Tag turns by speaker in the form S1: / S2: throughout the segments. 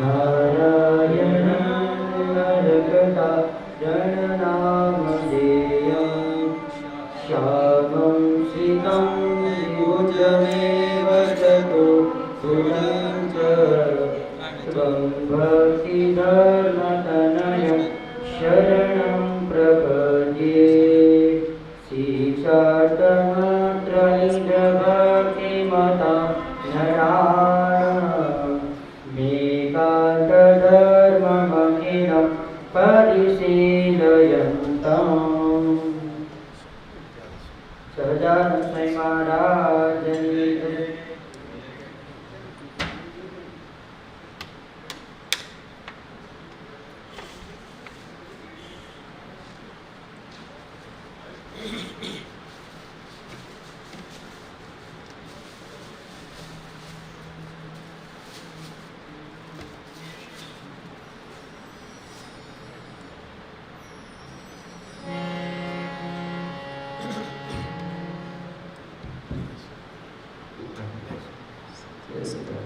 S1: नारायणं नरकटारणनामधेयं श्यामं श्रितं विभुजमेव चतुर्भुजं च त्वं भक्तिधर्मतनयं शरणं प्रपद्ये श्रीशातमात्रैकभक्तिमतां नरायण मेकान्तधर्ममखिलं परिशीलयन्तम् સહજાનંદ સ્વામી મહારાજની જય.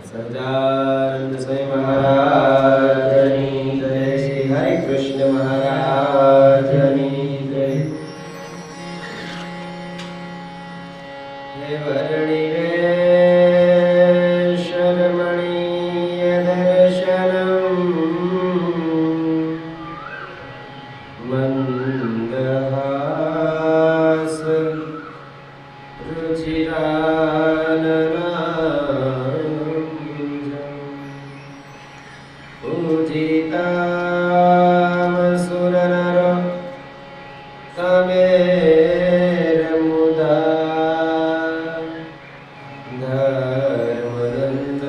S2: સહજાનંદ સ્વામી મહારાજની જય. શ્રી હરે કૃષ્ણ મહારાજની જય. હે વર્ણિ રે શરમણીય દર્શનમ મંદહાસ પૂજિતા સુરનર તમેર મુદા ધર્મનંદનમ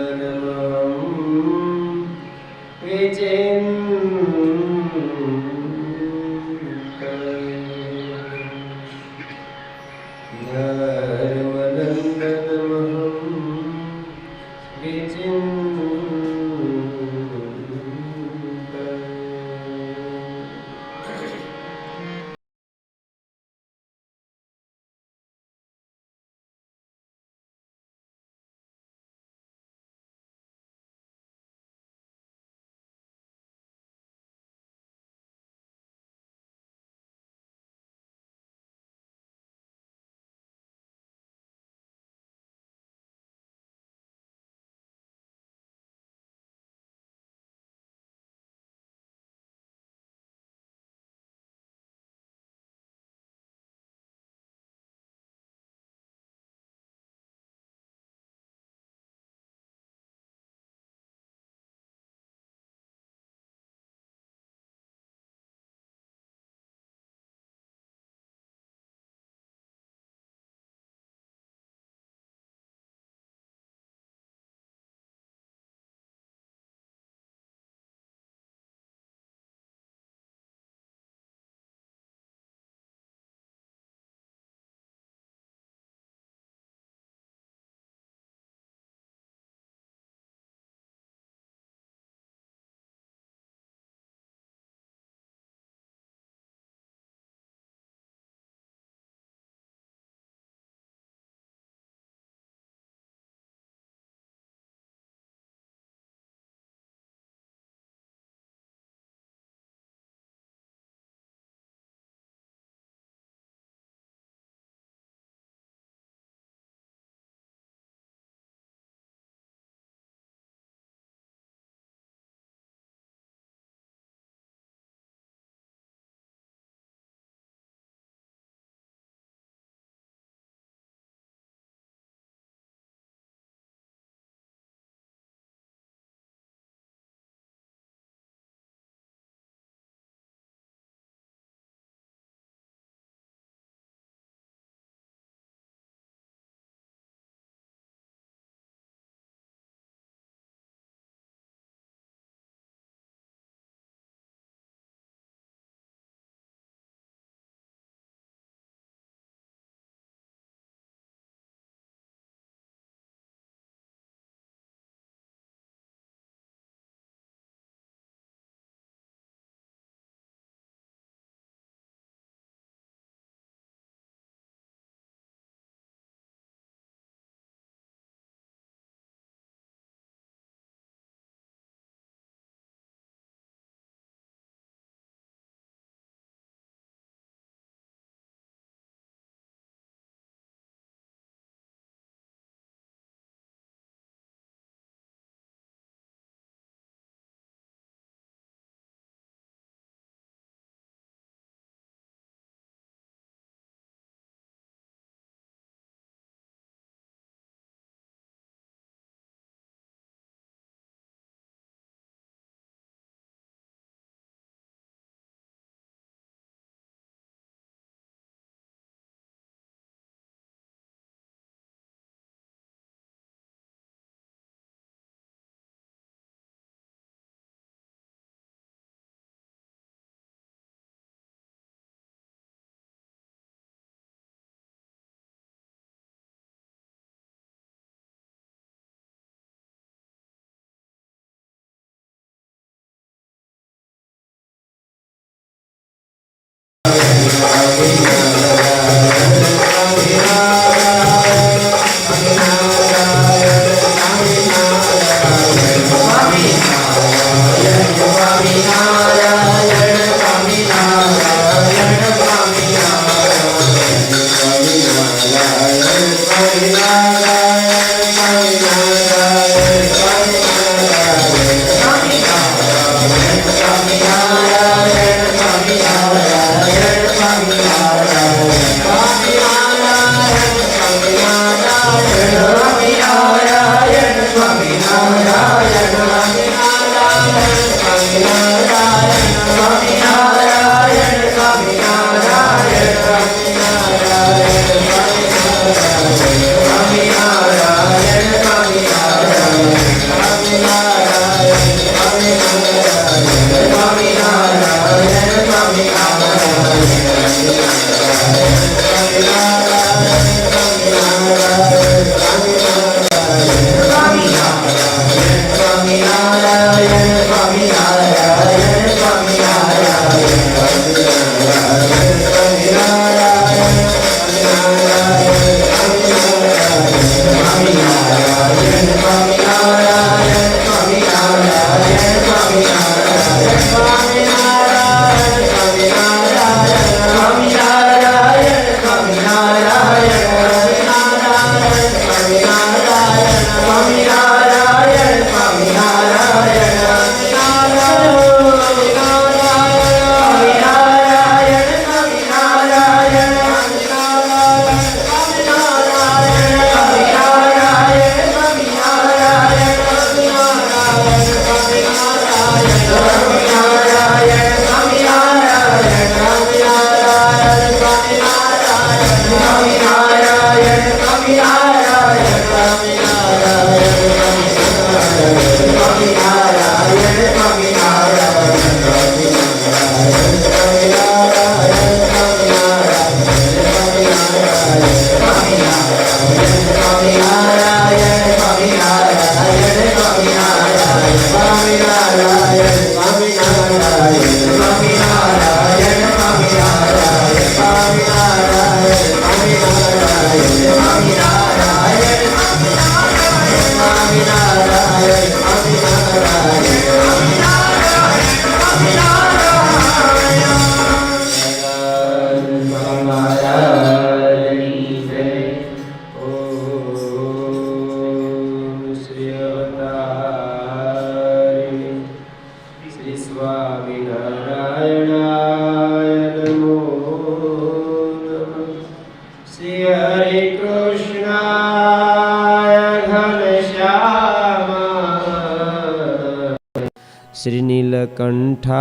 S2: શ્રી નીલકંઠાય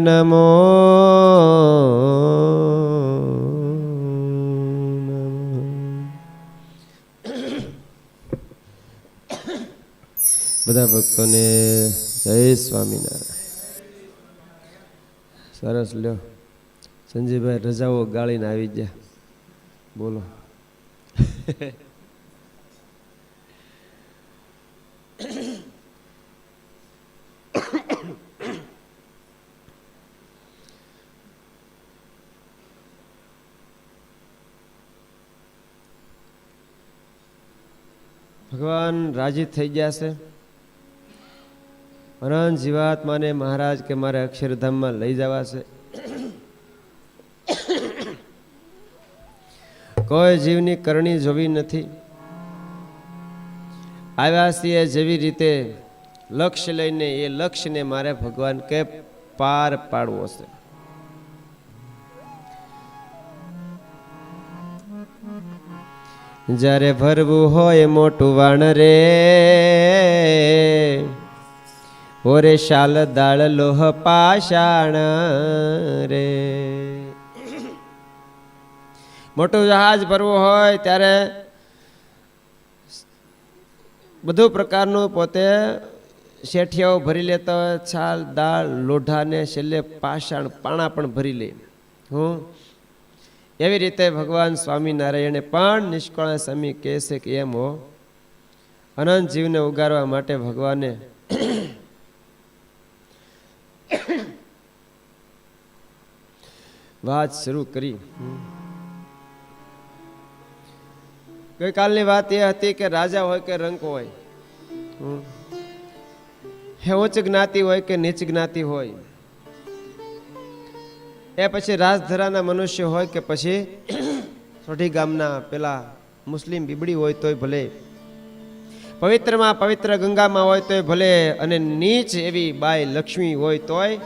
S2: નમો બધા ભક્તોને જય સ્વામિનારાયણ. સરસ લ્યો સંજયભાઈ, રજાઓ ગાળીને આવી ગયા. બોલો. ભગવાન રાજી થઈ ગયા છે. અનંત જીવાત્માને મહારાજ કે મારે અક્ષરધામમાં લઈ જવા છે. કોઈ જીવની કરણી જોવી નથી. આવ્યા છીએ જેવી રીતે લક્ષ્ય લઈને એ લક્ષ્યને મારે ભગવાન કે પાર પાડવો છે. જ્યારે ભરવું હોય મોટું વાણ રે, ઓરે શાલ દાળ લોહ પાષાણ રે. મોટું જહાજ ભરવું હોય ત્યારે બધું પ્રકારનું પોતે શેઠિયાઓ ભરી લેતા હોય. છાલ દાળ લોઢાને છેલ્લે પાષાણ પાણા પણ ભરી લે. એવી રીતે ભગવાન સ્વામિનારાયણે પણ નિષ્કળ સ્વામી કહે છે કે એમ હો, અનંત જીવને ઉગારવા માટે ભગવાને વાત શરૂ કરી. ગઈકાલની વાત એ હતી કે રાજા હોય કે રંક હોય, હે ઉચ્ચ જ્ઞાતિ હોય કે નીચ જ્ઞાતિ હોય, એ પછી રાજધરાના મનુષ્ય હોય કે પછી સોઢી ગામના પેલા મુસ્લિમ બીબડી હોય તોય ભલે, પવિત્રમાં પવિત્ર ગંગામાં હોય તોય ભલે, અને નીચ એવી બાઈ લક્ષ્મી હોય તોય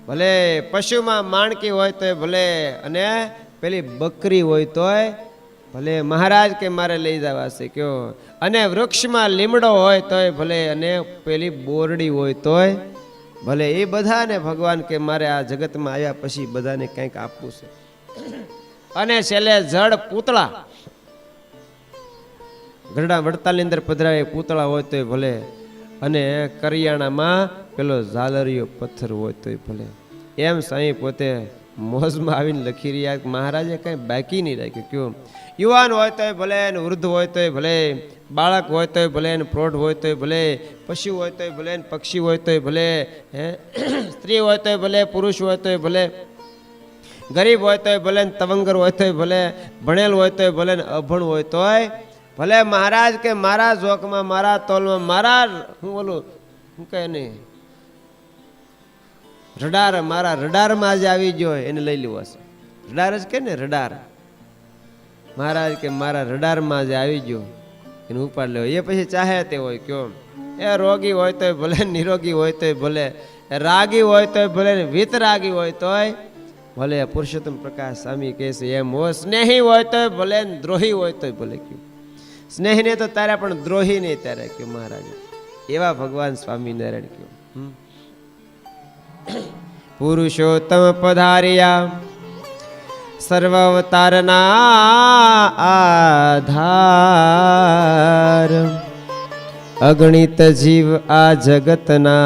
S2: ભલે, પશુમાં માણકી હોય તોય ભલે, અને પેલી બકરી હોય તોય ભલે મહારાજ કે મારે લઈ જવા છે કયો, અને વૃક્ષમાં લીમડો હોય તોય ભલે, અને પેલી બોરડી હોય તોય ભલે, એ બધાને ભગવાન કે મારે આ જગતમાં આવ્યા પછી બધાને કંઈક આપવું છે. અને છેલ્લે જડ પૂતળા, ગરડા વડતાલની અંદર પધરાવે પૂતળા હોય તોય ભલે, અને કરિયાણામાં પેલો ઝાલરિયો પથ્થર હોય તોય ભલે. એમ સાંઈ પોતે મોજમાં આવીને લખી રહ્યા, મહારાજે કંઈ બાકી નહીં રાખ્યું. કયો યુવાન હોય તોય ભલે, ને વૃદ્ધ હોય તોય ભલે, બાળક હોય તોય ભલે, ને પ્રૌઢ હોય તોય ભલે, પશુ હોય તોય ભલે, ને પક્ષી હોય તોય ભલે, સ્ત્રી હોય તોય ભલે, પુરુષ હોય તોય ભલે, ગરીબ હોય તોય ભલે, ને તવંગર હોય તોય ભલે, ભણેલ હોય તોય ભલે, ને અભણ હોય તોય ભલે. મહારાજ કે મારા જોકમાં, મારા તોલમાં, મારા હું બોલું હું કહે નહીં, રડાર, મારા રડારમાં આજે આવી ગયો એને લઈ લેવો હશે. રડાર જ કે ને, રડાર. મહારાજ કે મારા રડારમાં આજે આવી ગયો એને ઉપાડ લેવો. એ પછી ચાહે તે હોય કયો, એ રોગી હોય તોય ભલે, નિરોગી હોય તોય ભલે, રાગી હોય તોય ભલે, ને વિતરાગી હોય તોય ભલે. પુરુષોત્તમ પ્રકાશ સ્વામી કહે છે એમ હો, સ્નેહી હોય તોય ભલે, ને દ્રોહી હોય તોય ભલે. કયું સ્નેહીને તો તારે, પણ દ્રોહી નહીં તારે. કયું મહારાજ એવા ભગવાન સ્વામિનારાયણ કયું. પુરુષોત્તમ પધાર્યા સર્વ અવતારના આધાર, અગણિત જીવ આ જગતના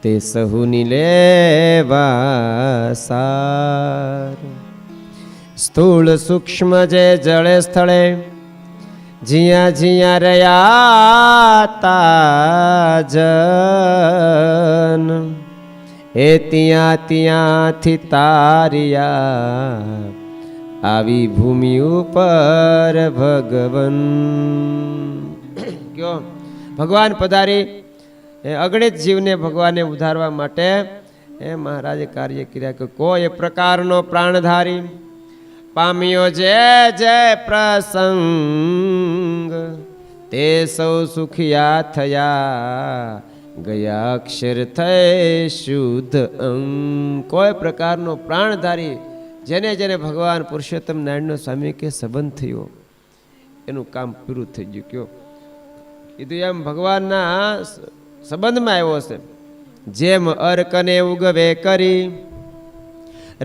S2: તે સહુની લેવા સાર. સ્થૂળ સૂક્ષ્મ જે જળે સ્થળે જ્યાં જ્યાં રહ્યા તા જન, એ ત્યાં ત્યાંથી તારિયા આવી ભૂમિ ઉપર ભગવન. કયો ભગવાન પધારી એ અગણિત જીવને ભગવાને ઉધારવા માટે એ મહારાજે કાર્ય કર્યા. કે કોઈ પ્રકારનો પ્રાણધારી પામ્યો જે જે પ્રસંગ, તે સૌ સુખિયા થયા ગયા અક્ષર થઈ શુદ્ધ અંગ. કોઈ પ્રકારનો પ્રાણધારી જેને જેને ભગવાન પુરુષોત્તમ નારાયણનો સ્વામી કે સંબંધ થયો એનું કામ પૂરું થઈ ગયું. કયો કીધું એમ ભગવાનના સંબંધમાં આવ્યો છે. જેમ અર્કને ઉગવે કરી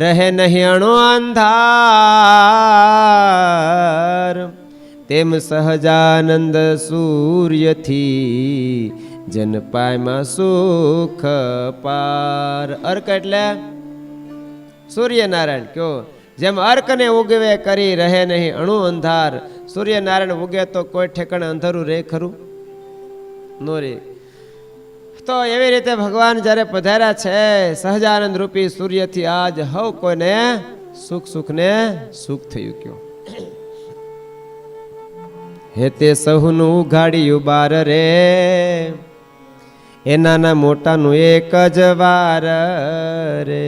S2: રહે નહીં અણુ અંધાર, તેમ સહજાનંદ સૂર્યથી જન પાયમાં સુખ પાર. અર્ક એટલે સૂર્યનારાયણ. કયો જેમ અર્કને ઉગવે કરી રહે નહીં અણુ અંધાર. સૂર્યનારાયણ ઉગે તો કોઈ ઠેકાણે અંધારું રહે ખરું? નો રે. તો એવી રીતે ભગવાન જ્યારે પધાર્યા છે સહજાનંદ રૂપી સૂર્યથી આજ હવ કોઈને સુખ સુખ ને સુખ થયું. કયો હે તે સહુનું ઉઘાડ્યું બાર રે, એ નાના મોટાનું એક જ વાર રે.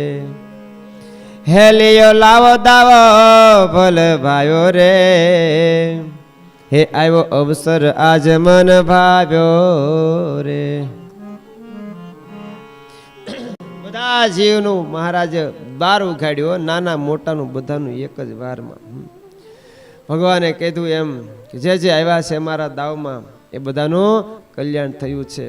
S2: હે લિયો લાવો દાવો ભલ ભાયો રે, હે આવ્યો અવસર આજ મન ભાવ્યો રે. બધા જીવનું મહારાજ બાર ઉઘાડ્યો, નાના મોટાનું બધાનું એક જ વારમાં. ભગવાને કીધું એમ કે જે જે આવ્યા છે મારા દાવમાં એ બધાનું કલ્યાણ થયું છે.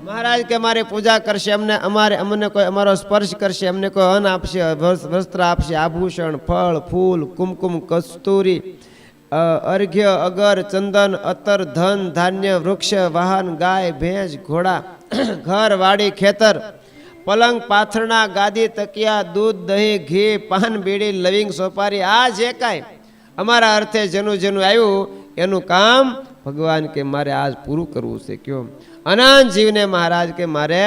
S2: મહારાજ કે મારી પૂજા કરશે, અમને કોઈ અમારો સ્પર્શ કરશે, અમને કોઈ અન્ન આપશે, વસ્ત્ર આપશે, આભૂષણ, ફળ, ફૂલ, કુમકુમ, કસ્તુરી, અર્ઘ્ય, અગર, ચંદન, અત્તર, ધન, ધાન્ય, વૃક્ષ, વાહન, ગાય, ભેંસ, ઘોડા, ઘર, વાડી, ખેતર, પલંગ, પાથરણા, ગાદી, તકિયા, દૂધ, દહીં, ઘી, પાન, બીડી, લવિંગ, સોપારી, આ જે કાંઈ અમારા અર્થે જેનું જેનું આવ્યું એનું કામ ભગવાન કે મારે આજ પૂરું કરવું છે. કયો અનંત જીવને મહારાજ કે મારે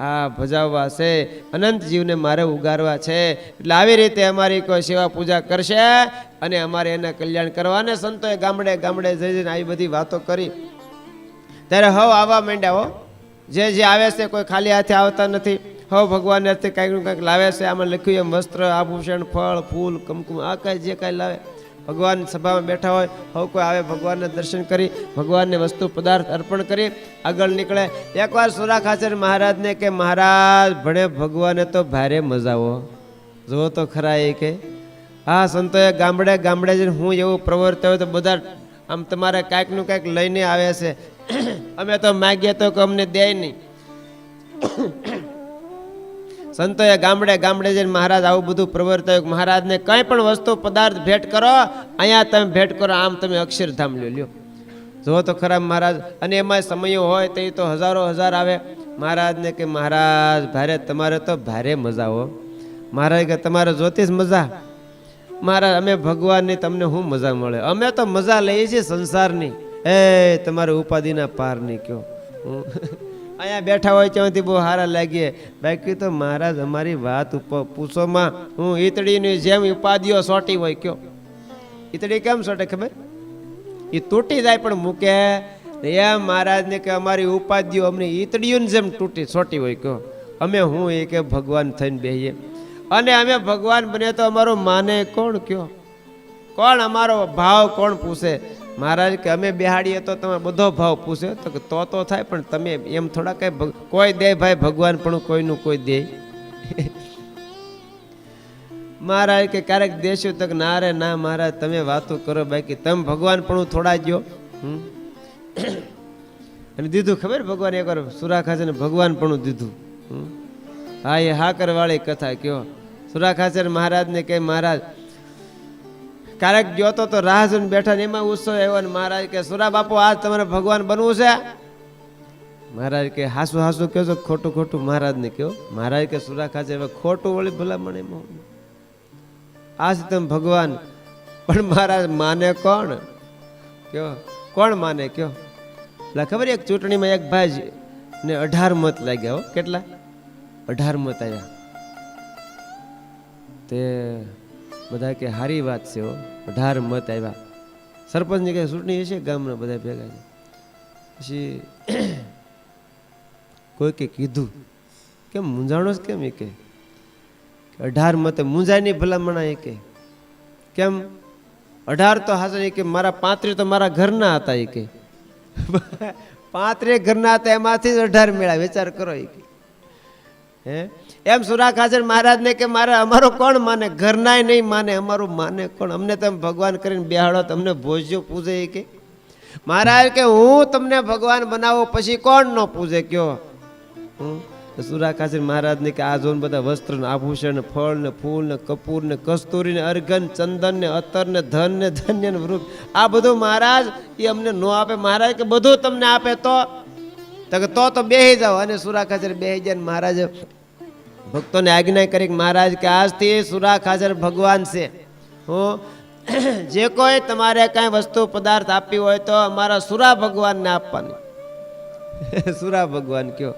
S2: આ ભજાવવા છે, અનંત જીવને મારે ઉગારવા છે. એટલે આવી રીતે અમારી કોઈ સેવા પૂજા કરશે અને અમારે એના કલ્યાણ કરવાને સંતોએ ગામડે ગામડે જઈને આવી બધી વાતો કરી. ત્યારે હવ આવવા માંડ્યા હો. જે જે આવે છે કોઈ ખાલી હાથે આવતા નથી. હવ ભગવાન અર્થે કાંઈક કંઈક લાવે છે. આમાં લખ્યું એમ વસ્ત્ર, આભૂષણ, ફળ, ફૂલ, કુમકુમ, આ કાંઈ જે કાંઈ લાવે. ભગવાન સભામાં બેઠા હોય, હવ કોઈ આવે ભગવાનને દર્શન કરી, ભગવાનને વસ્તુ પદાર્થ અર્પણ કરી આગળ નીકળે. એકવાર સુરા ખાચર મહારાજને કે મહારાજ ભણે ભગવાને તો ભારે મજા આવો. જો તો ખરા એ કે હા સંતોએ ગામડે ગામડે જઈને હું એવું પ્રવર્ત્યો તો બધા આમ તમારે કાંઈકનું કાંઈક લઈને આવે છે. અમે તો માગીએ તો કે અમને દે નહીં. સંતોએ ગામડે ગામડે જઈને મહારાજ આવું બધું પ્રવર્ત્યું. મહારાજને કંઈ પણ વસ્તુ પદાર્થ ભેટ કરો, અહીંયા તમે ભેટ કરો, આમ તમે અક્ષરધામ લ્યો. જો તો ખરા મહારાજ. અને એમાં સમયો હોય તો હજારો હજાર આવે. મહારાજને કે મહારાજ ભારે તમારે તો ભારે મજા હો. મહારાજ કે તમારે જોતી જ મજા. મહારાજ અમે ભગવાનની તમને શું મજા મળે? અમે તો મજા લઈએ છીએ સંસારની. એ તમારે ઉપાધિના પાર નહીં કયો. અહીંયા બેઠા હોય ત્યાંથી બહુ સારા લાગીએ. બાકી તો મહારાજ અમારી વાત પૂછોમાં હું ઈતડીની જેમ ઉપાધિઓ સોટી હોય કયો. ઈતડી કેમ સોટે ખબર? એ તૂટી જાય પણ મૂકે એમ મહારાજને કે અમારી ઉપાધિઓ અમને ઈતડીઓની જેમ સોટી હોય કયો. અમે હું એ કે ભગવાન થઈને બેહીએ. અને અમે ભગવાન બને તો અમારો માને કોણ કયો? કોણ અમારો ભાવ કોણ પૂછે? મહારાજ કે અમે બેહાડીએ તો તમે બધો ભાવ પૂછે તો થાય, પણ તમે એમ થોડા કઈ કોઈ દે ભાઈ ભગવાન પણ કોઈનું કોઈ દે. મહારાજ કે ક્યારેક દેશું તો ના રે ના મહારાજ તમે વાતો કરો, બાકી તમે ભગવાન પણ થોડા જો. અને દીધું ખબર ભગવાન એકવાર સુરાખાચર ભગવાન પણ દીધું. હા એ હાકર વાળી કથા કયો. સુરાખાચર મહારાજને કે મહારાજ ક્યારેક જોતો તો રાહ જોઈને બેઠા ને એમાં ઉત્સવ આવ્યો ને મહારાજ કે સુરા બાપુ આજ તમારે ભગવાન બનવું છે? મહારાજ કે હાસુ હાસુ કહો છો ખોટું ખોટું? મહારાજને કહો. મહારાજ કે સુરાખાચર હવે ખોટું વળી ભલામણ એમાં આજ તમે ભગવાન. પણ મહારાજ માને કોણ કયો? કોણ માને કયો? એટલે ખબર એક ચૂંટણીમાં એક ભાઈ ને 18 મત લાગ્યા હો. કેટલા? 18 મત આવ્યા. તે બધા કે સારી વાત છે હો, 18 મત આવ્યા. સરપંચની કઈ ચૂંટણી હશે ગામના બધા ભેગા છે. પછી કોઈ કે કીધું કેમ મૂંઝાણો છે કેમ? એ કે 18 મતે મૂંઝાય નહીં ભલામણા. એ કે કેમ 18 તો હાજર? એ કે મારા 35 તો મારા ઘરના હતા. એ કે 35 ઘરના હતા એમાંથી જ 18 મેળા. વિચાર કરો. એ કે હે એમ સુરાખાચર મહારાજને કે મારે અમારો કોણ માને? ઘરનાય નહીં માને, અમારું માને કોણ? અમને તમે ભગવાન કરીને બેહાડો, તમને ભોજ્યો પૂજે. એ કે મહારાજ કે હું તમને ભગવાન બનાવો પછી કોણ ન પૂજે કયો? સુરાખાચર મહારાજને કે આ જોન બધા વસ્ત્ર ને આભૂષણ ને ફળ ને ફૂલ ને કપૂર ને કસ્તુરી ને અર્ઘન ચંદન ને અત્તર ને ધન ને ધન્ય ને વૃક્ષ આ બધું મહારાજ એ અમને ન આપે. મહારાજ કે બધું તમને આપે તો બેહી જાઓ. અને સુરાખાચર બેહી જાય. મહારાજ ભક્તોને આજ્ઞા કરી મહારાજ કે આજથી સુરાખાચર ભગવાન છે. હું જે કોઈ તમારે કાંઈ વસ્તુ પદાર્થ આપી હોય તો અમારા સુરા ભગવાનને આપવાની. સુરા ભગવાન કયો.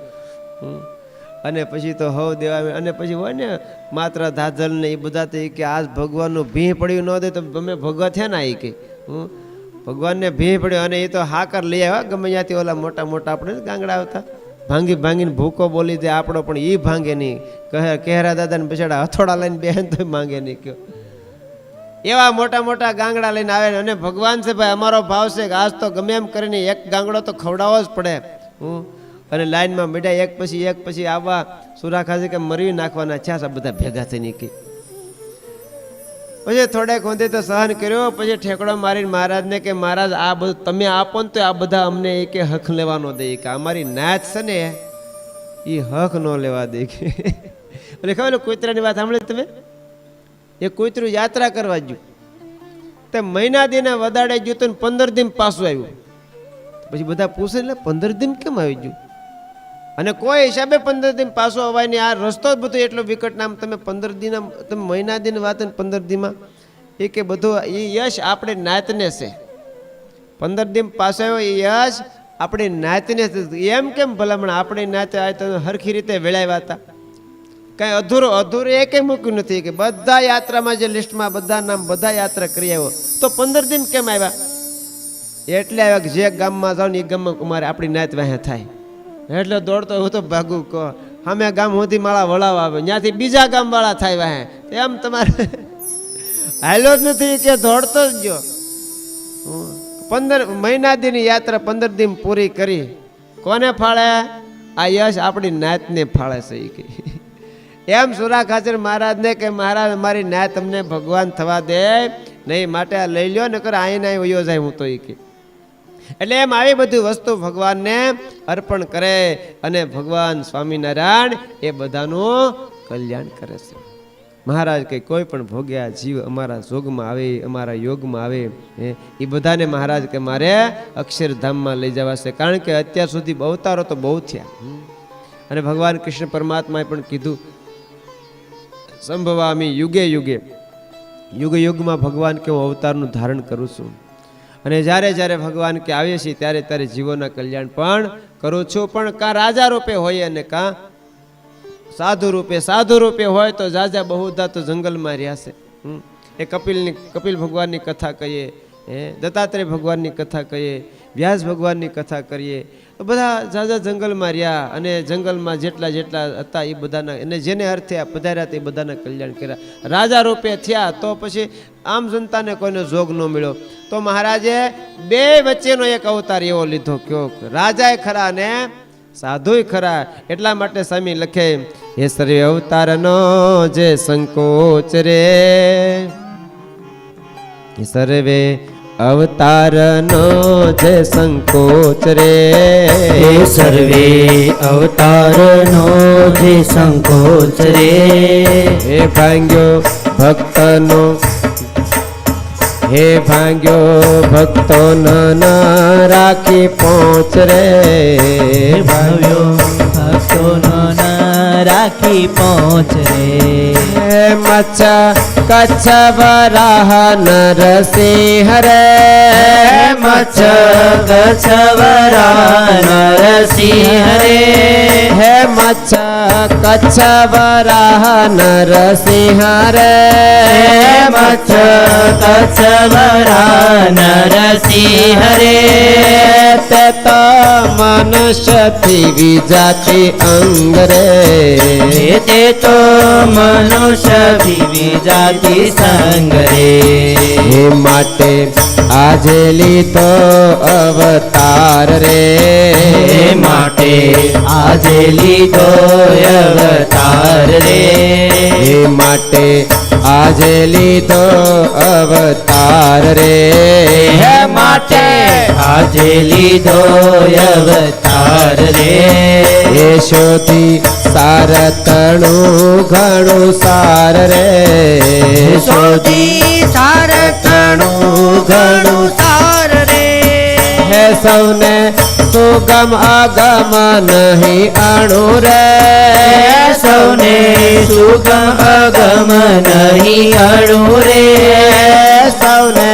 S2: અને પછી તો હવ દેવા. અને પછી હોય ને માત્ર ધાજલ ને એ બધા તો કે આજ ભગવાનનું ભીં પડ્યું ન દે તો અમે ભગત છે ને. એ કે ભગવાનને ભીં પડ્યું. અને એ તો હાકર લઈ આવ્યા ગમે ત્યાંથી. ઓલા મોટા મોટા આપણે ગાંગડા આવતા ભાંગી ભાંગીને ભૂકો બોલી દે આપણો, પણ એ ભાંગે નહીં. કહે કેહરા દાદાને બિચારા હથોડા લઈને બેન તો માંગે નહીં કયો. એવા મોટા મોટા ગાંગડા લઈને આવે. અને ભગવાન છે ભાઈ અમારો ભાવ છે કે આજ તો ગમે એમ કરીને એક ગાંગડો તો ખવડાવવો જ પડે. અને લાઈનમાં મીઠા એક પછી આવવા. સુરાખાચર કે મરવી નાખવાના છે બધા ભેગા થઈને. કે પછી થોડેક ઊંધી તો સહન કર્યો. પછી ઠેકડો મારીને મહારાજને કે મહારાજ આ બધું તમે આપો ને તો આ બધા અમને એક હક લેવાનો દે. કે અમારી નાચ છે ને એ હક ન લેવા દે. એટલે ખબર કૂતરાની વાત સાંભળી તમે? એ કૂતરું યાત્રા કરવા ગયું તે મહિના દિને વદાડે ગયું તો 15 દિન પાછું આવ્યું. પછી બધા પૂછે એટલે 15 દિન કેમ આવી ગયું? અને કોઈ હિસાબે 15 દિન પાછો અવાય નહીં. આ રસ્તો જ બધું એટલો વિકટ નામ તમે 15 દિન તમે મહિના દિન વાત 15 દિનમાં એ કે બધું એ યશ આપણે નાતને છે. 15 દિન પાછો આવ્યો એ યશ આપણી નાતને છે. એમ કેમ ભલામણ આપણી નાતે આ તો હરખી રીતે વેળાવ્યા હતા. કાંઈ અધૂરું એ કંઈ મૂક્યું નથી. કે બધા યાત્રામાં જે લિસ્ટમાં બધા નામ બધા યાત્રા કરી આવ્યો તો 15 દિન કેમ આવ્યા? એટલે આવ્યા કે જે ગામમાં જાવ ને એ ગામમાં અમારે આપણી નાત વાહે થાય. એટલે દોડતો હું તો ભાગું કહો અમે ગામ સુધી માળા વળાવવા આવે ત્યાંથી બીજા ગામ વાળા થાય વાહે. એમ તમારે હાલો જ નથી કે દોડતો જ ગયો. 15 મહિના દિનની યાત્રા 15 દિન પૂરી કરી. કોને ફાળે? આ યશ આપણી નાતને ફાળે છે. એ કે એમ સુરા ખાચર મહારાજને કે મહારાજ અમારી ન્યાય તમને ભગવાન થવા દે નહીં, માટે આ લઈ લ્યો નકર અહીં ના વયો જાય હું તો એ કે. એટલે એમ આવી બધી વસ્તુ ભગવાનને અર્પણ કરે અને ભગવાન સ્વામિનારાયણ એ બધાનું કલ્યાણ કરે છે. મહારાજ કે કોઈ પણ ભોગ્યા જીવ અમારા જોગમાં આવે, અમારા યોગમાં આવે, એ બધાને મહારાજ કે મારે અક્ષરધામમાં લઈ જવા છે. કારણ કે અત્યાર સુધી અવતારો તો બહુ થયા અને ભગવાન કૃષ્ણ પરમાત્માએ પણ કીધું સંભવામી યુગે યુગે, યુગ યુગમાં ભગવાન કે હું અવતારનું ધારણ કરું છું અને જ્યારે જ્યારે ભગવાન કે આવીએ છીએ ત્યારે ત્યારે જીવોના કલ્યાણ પણ કરું છું. પણ કાં રાજા રૂપે હોય અને કાં સાધુ રૂપે. સાધુ રૂપે હોય તો જાજા બહુધા તો જંગલમાં રહ્યા છે. એ કપિલ ભગવાનની કથા કહીએ, દત્તાત્રેય ભગવાનની કથા કહીએ, વ્યાસ ભગવાનની કથા કરીએ તો બધા જાજા જંગલમાં રહ્યા અને જંગલમાં જેટલા જેટલા હતા એ બધાના અને જેને અર્થે પધાર્યા તે બધાના કલ્યાણ કર્યા. રાજા રૂપે થયા તો પછી આમ જનતાને કોઈને જોગ ન મળ્યો તો મહારાજે બે વચ્ચેનો એક અવતાર એવો લીધો કયો રાજાએ ખરા ને સાધુય ખરા. એટલા માટે સ્વામી લખે એ સર્વે અવતારનો જે સંકોચ રે, એ સર્વે અવતારનો જે સંકોચ રે,
S3: હે સર્વે અવતારનો જે સંકોચ રે,
S2: હે ભાંગ્યો ભક્તનો, હે ભાંગ્યો ભક્તો ન રાખી પહોંચ રે,
S3: ભાવ્યો ભક્તોનો ન રાખી પહોંચ રે,
S2: મચ્છ કચ્છ વરાહ નરસિંહ રે,
S3: મચ્છ કચ્છ વરા નરસિંહ રે,
S2: હે મચ્છ કચ્છ વરાહ નરસિંહ રે,
S3: મચ્છ કચ્છ વરા નરસિંહ રે,
S2: તે તો મનુષ્યથી વિજાતિ અંગ રે,
S3: તે તો મનુષ્ય વિજાતિ સંગ રે,
S2: હે માટે આજે લીધો અવતાર રે,
S3: હે માટે આજે લીધો અવતાર રે,
S2: હે માટે આજે લીધો અવતાર રે,
S3: હે માટે આજે લીધો અવતાર રે,
S2: એ શોધી સારતણું ઘણું સાર રે,
S3: શોધી સારતણું ઘણું સાર રે,
S2: હે સૌને સુગમ આગમ નહીં અણુ રે,
S3: સૌને સુગમ અગમ નહીં અણુ રે,
S2: સૌને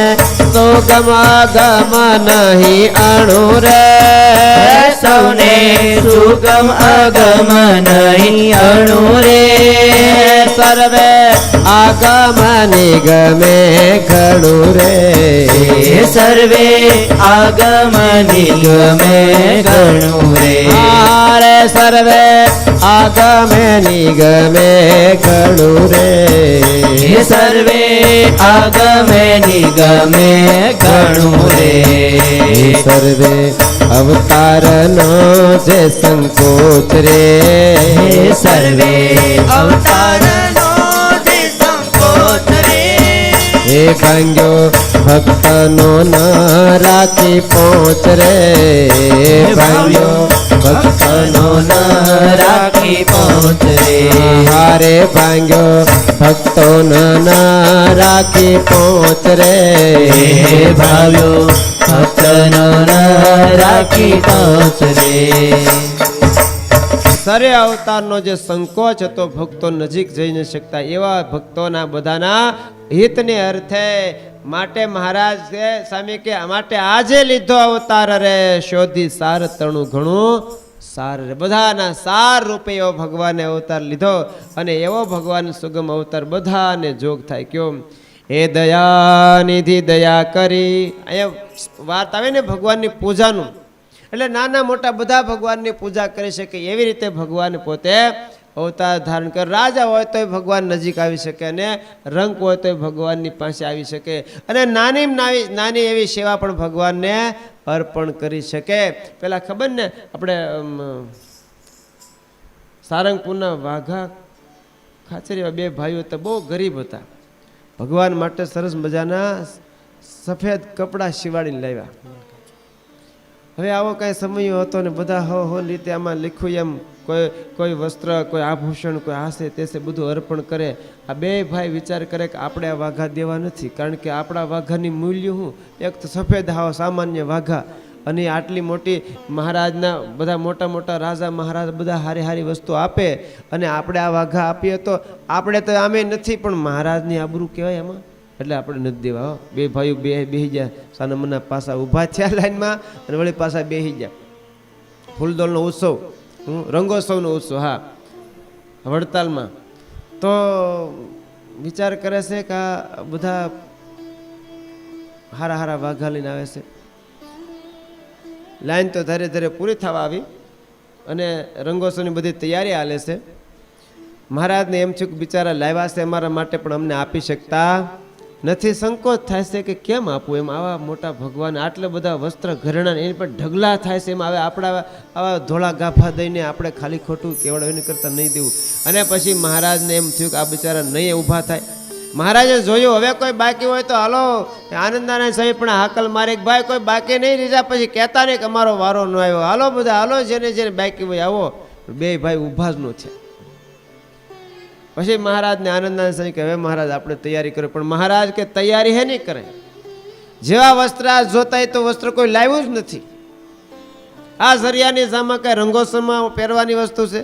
S2: સુગમ આગમ નહીં અણુ રે,
S3: સૌને સુગમ અગમ નહીં અણુ રે,
S2: સર્વે આગમ નિગમે ઘણું રે,
S3: સર્વે આગમ નિગમે ઘણું રે,
S2: હારે સર્વે આગમે નિગમે ઘણું રે,
S3: સર્વે આગમે નિગમે ઘણું રે,
S2: સર્વે અવતારનો જે સંકોચ રે,
S3: સર્વે અવતારનો જે સંકોચ રે,
S2: હે ભાંગ્યો ભક્તનો ન રાખી પહોંચ રે, ભાંગ્યો ભક્તનો
S3: ન રાખી પહોંચ રે,
S2: હારે ભાંગ્યો ભક્તો ન રાખી પહોંચ રે,
S3: ભાવ્યો ભક્તનો ન રાખી પહોંચ રે,
S2: સરે અવતારનો જે સંકોચ હતો ભક્તો નજીક જઈ ન શકતા એવા ભક્તોના બધાના હિતને અર્થે માટે મહારાજ કે સ્વામી કે માટે આજે લીધો અવતાર રે, શોધી સાર તણું ઘણું સાર રે. બધાના સાર રૂપે એવો ભગવાને અવતાર લીધો અને એવો ભગવાન સુગમ અવતાર બધાને જોગ થાય કયો હે દયાનિધિ દયા કરી. અહીંયા વાત આવે ને ભગવાનની પૂજાનું, એટલે નાના મોટા બધા ભગવાનની પૂજા કરી શકે એવી રીતે ભગવાન પોતે અવતાર ધારણ કરે. રાજા હોય તોય ભગવાન નજીક આવી શકે અને રંગ હોય તોય ભગવાનની પાસે આવી શકે અને નાની એવી સેવા પણ ભગવાનને અર્પણ કરી શકે. પેલા ખબર ને આપણે સારંગપુરના વાઘા ખાચરીમાં બે ભાઈઓ હતા, બહુ ગરીબ હતા. ભગવાન માટે સરસ મજાના સફેદ કપડાં શિવાડીને લાવ્યા. હવે આવો કાંઈ સમય હતો ને બધા હો રીતે આમાં લખ્યું એમ કોઈ વસ્ત્ર, કોઈ આભૂષણ, કોઈ આશે તેસે બધું અર્પણ કરે. આ બે ભાઈ વિચાર કરે કે આપણે આ વાઘા દેવા નથી, કારણ કે આપણા વાઘાની મૂલ્ય શું? એક તો સફેદ હાવ સામાન્ય વાઘા, અને આટલી મોટી મહારાજના બધા મોટા મોટા રાજા મહારાજ બધા હારી હારી વસ્તુ આપે, અને આપણે આ વાઘા આપીએ તો આપણે તો આમે નથી, પણ મહારાજની આબરૂ કહેવાય એમાં, એટલે આપણે નથી દેવા. બે ભાઈઓ બેસી ગયા, સાનામના પાસા ઊભા થયા લાઈનમાં, અને વળી પાછા બેસી ગયા. ફૂલદોલનો ઉત્સવ, રંગોત્સવનો ઉત્સવ, હા, વડતાલમાં. તો વિચાર કરે છે કે આ બધા હારા હારા વાઘા લઈને આવે છે. લાઈન તો ધીરે ધીરે પૂરી થવા આવી, અને રંગોત્સવની બધી તૈયારી હાલે છે. મહારાજને એમ થયું કે બિચારા લાવ્યા છે અમારા માટે, પણ અમને આપી શકતા નથી. સંકોચ થાય છે કે કેમ આપવું એમ, આવા મોટા ભગવાન આટલા બધા વસ્ત્ર ઘરેણા એની પર ઢગલા થાય છે, એમ હવે આપણા આવા ધોળા ગાફા દઈને આપણે ખાલી ખોટું કેવળ એની કરતાં નહીં દેવું. અને પછી મહારાજને એમ થયું કે આ બિચારા નહીં ઊભા થાય. મહારાજે જોયું હવે કોઈ બાકી હોય તો હાલો, આનંદાના સહી પણ હાકલ મારે ભાઈ કોઈ બાકી નહીં રીઝા, પછી કહેતા નહીં કે અમારો વારો ન આવ્યો, હાલો બધા હાલો, જેને જેને બાકી હોય આવો. બે ભાઈ ઊભા જ ન છે. પછી મહારાજને આનંદાના સહી કે હવે મહારાજ આપણે તૈયારી કરો. પણ મહારાજ કે તૈયારી હે નહીં કરે, જેવા વસ્ત્ર આ જોતા તો વસ્ત્ર કોઈ લાવ્યું જ નથી. આ ઝરિયાની સામા કઈ રંગોત્સવમાં પહેરવાની વસ્તુ છે?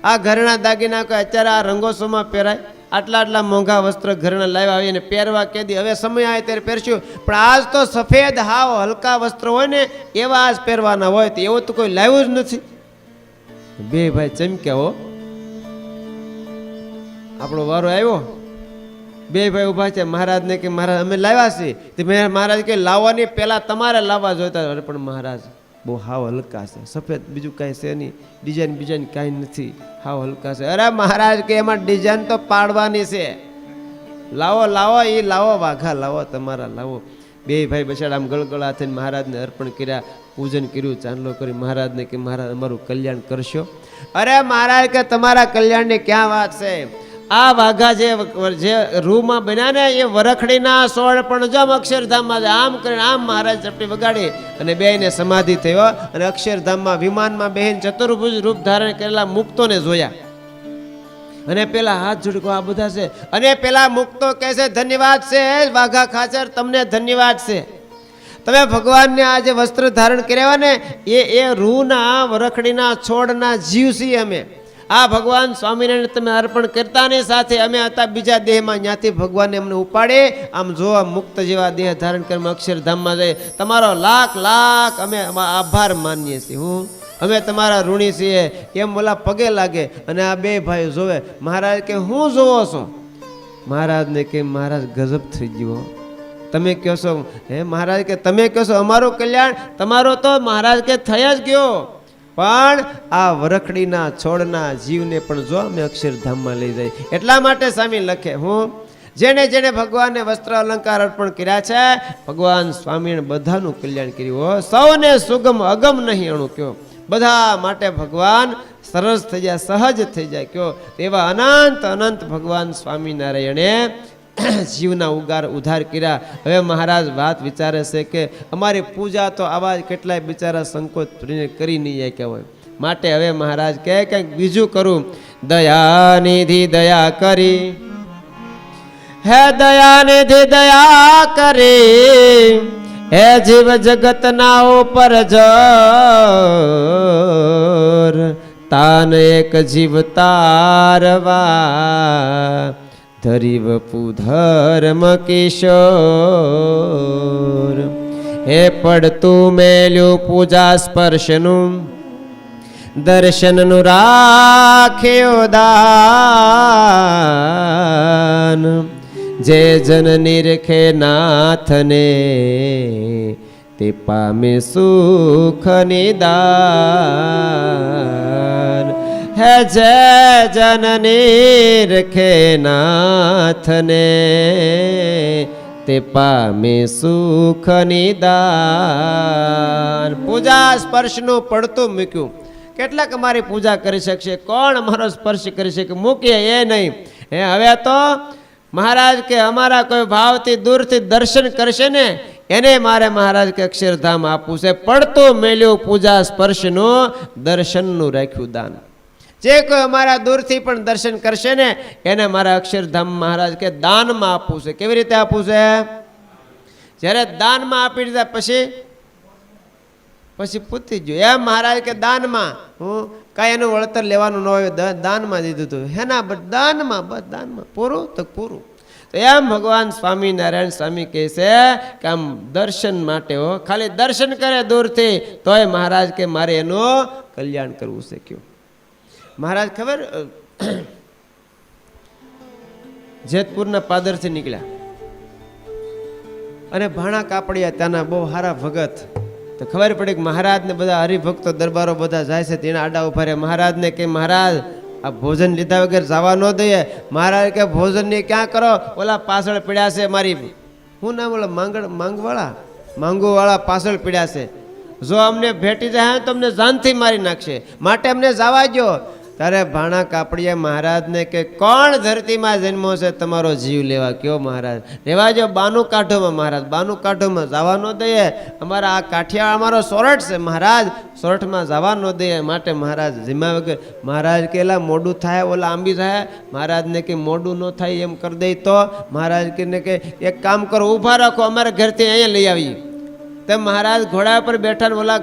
S2: આ ઘરેણા દાગીના કોઈ અત્યારે આ રંગોત્સવમાં પહેરાય? આટલા આટલા મોંઘા વસ્ત્ર ઘરેણા લાવ્યા હોય ને પહેરવા કેદી, હવે સમય આવે ત્યારે પહેરશું. પણ આજ તો સફેદ હાવ હલકા વસ્ત્ર હોય ને એવા આજ પહેરવાના હોય, તો એવું તો કોઈ લાવ્યું જ નથી. બે ભાઈ ચમક્યા હો. આપણો વારો આવ્યો, બે ભાઈ ઉભા છે. મહારાજને કે મહારાજ અમે લાવ્યા છીએ. મહારાજ કે લાવવાની પહેલા તમારે લાવવા જોઈતા. અરે પણ મહારાજ બહુ હાવ હલકા છે, સફેદ, બીજું કાંઈ છે નહીં, ડિઝાઇન કાંઈ નથી, હાવ હલકા છે. અરે મહારાજ કે એમાં ડિઝાઇન તો પાડવાની છે, લાવો લાવો, એ લાવો વાઘા લાવો, તમારા લાવો. બે ભાઈ બચાડા આમ ગળગળા થઈને મહારાજને અર્પણ કર્યા, પૂજન કર્યું, ચાંદલો કરી. મહારાજને કે મહારાજ અમારું કલ્યાણ કરશો. અરે મહારાજ કે તમારા કલ્યાણની ક્યાં વાત છે? આ વાઘા જે રૂમાં બન્યા ને એ વરખડીના સોળ પણ જમ અક્ષરધામમાં આમ કરીને આમ મહારાજ ચપટી વગાડી અને બેને સમાધિ થયો. અને અક્ષરધામમાં વિમાનમાં બેન ચતુર્ભુજ રૂપ ધારણ કરેલા મુક્તોને જોયા. અને પેલા હાથ જોડકો આ બધા છે, અને પેલા મુક્તો કહે છે ધન્યવાદ છે વાઘા ખાચર, તમને ધન્યવાદ છે. તમે ભગવાનને આ જે વસ્ત્ર ધારણ કર્યા ને એ રૂના વરખડીના છોડના જીવ છીએ અમે. આ ભગવાન સ્વામિનારાયણ તમે અર્પણ કરતાની સાથે અમે હતા બીજા દેહમાં, ત્યાંથી ભગવાનને અમને ઉપાડે આમ જોવા મુક્ત જેવા દેહ ધારણ કરી અક્ષરધામમાં જાય. તમારો લાખ લાખ અમે આભાર માનીએ છીએ. હું અમે તમારા ઋણી છીએ એમ બોલા પગે લાગે. અને આ બે ભાઈઓ જોવે. મહારાજ કે હું જોવો છો? મહારાજને કે મહારાજ ગજબ થઈ ગયો, તમે કહો છો. હે મહારાજ કે તમે કહો છો અમારું કલ્યાણ? તમારો તો મહારાજ કે થઈ જ ગયો, પણ આ વરખડીના છોડના જીવને પણ જો અમે અક્ષરધામમાં લઈ જાય. એટલા માટે સ્વામી લખે, હું જેને જેને ભગવાનને વસ્ત્ર અલંકાર અર્પણ કર્યા છે, ભગવાન સ્વામીને બધાનું કલ્યાણ કર્યું. સૌને સુગમ અગમ નહીં અણુ કયો, બધા માટે ભગવાન સરસ થઈ જાય, સહજ થઈ જાય કયો. તેવા અનંત અનંત ભગવાન સ્વામિનારાયણે જીવના ઉધાર કર્યા. હવે મહારાજ વાત વિચારે છે કે અમારી પૂજા તો આવા કેટલાય બિચારા સંકોચ કરી નહીં જાય કે હોય, માટે હવે મહારાજ કહે કંઈક બીજું કરું. દયાનિધિ દયા કરી, હે દયાનિધિ દયા કરી, હે જીવ જગતના ઉપર જર તાન એક જીવ તારવા ધરી વપુ ધર્મ કિશોર. હે પડતું મેલ્યું પૂજા સ્પર્શનું, દર્શનનું રાખ્યો દાન. જે જન નિરખે નાથને તે પામે સુખ નિદાન. હે જય જનની રખે નાથને તે પામે સુખ નિદાન. પૂજા સ્પર્શનું પડતું મૂક્યું કેટલાક અમારી પૂજા કરી શકશે, કોણ અમારો સ્પર્શ કરી શકે, મૂકીએ એ નહીં. હે હવે તો મહારાજ કે અમારા કોઈ ભાવથી દૂરથી દર્શન કરશે ને એને મારે મહારાજ કે અક્ષરધામ આપવું છે. પડતું મેલ્યું પૂજા સ્પર્શનું, દર્શનનું રાખ્યું દાન. જે કોઈ અમારા દૂરથી પણ દર્શન કરશે ને એને મારા અક્ષરધામ મહારાજ કે દાનમાં આપવું છે. કેવી રીતે આપવું છે? જ્યારે દાનમાં આપી દીધા પછી પૂછી ગયું એમ મહારાજ કે દાનમાં હું કાંઈ એનું વળતર લેવાનું ન હોય, દાનમાં દીધું હતું. હેના બસ દાનમાં, બસ દાનમાં, પૂરું તો પૂરું. તો એમ ભગવાન સ્વામિનારાયણ સ્વામી કહે છે કે આમ દર્શન માટે હો, ખાલી દર્શન કરે દૂરથી તોય મહારાજ કે મારે એનું કલ્યાણ કરવું છે. કયું મહારાજ ખબર, જેતપુરના પાદરથી નીકળ્યા અને ભાણા કાપડિયા ત્યાંના બહુ સારા ભગત. તો ખબર પડી કે મહારાજને બધા હરિભક્તો દરબારો બધા જાય છે, તેના આડા ઉભા રહ્યા. મહારાજને કે મહારાજ આ ભોજન લીધા વગર જવા ન દઈએ. મહારાજ કે ભોજન ની ક્યાં કરો, ઓલા પાછળ પીડ્યા છે મારી, હું નામ ઓલા માંગુવાળા પાછળ પીડ્યા છે, જો અમને ભેટી જાય તો અમને જાનથી મારી નાખશે, માટે અમને જવા દો. ત્યારે ભાણા કાપડીએ મહારાજને કે કોણ ધરતીમાં જન્મો છે તમારો જીવ લેવા? કયો મહારાજ રેવા જો, બાનું કાંઠોમાં. મહારાજ બાનું કાંઠોમાં જવા ન દઈએ, અમારા આ કાઠિયા અમારો સોરઠ છે મહારાજ, સોરઠમાં જવા ન દઈએ, માટે મહારાજ જીમા વગર. મહારાજ કેલા મોડું થાય, ઓલા આંબી થાય. મહારાજને કે મોડું ન થાય એમ કરી દઈ તો મહારાજ કે એક કામ કરો, ઊભા રાખો, અમારા ઘરથી અહીંયા લઈ આવીએ. તો મહારાજ ઘોડા પર બેઠા ને ઓલા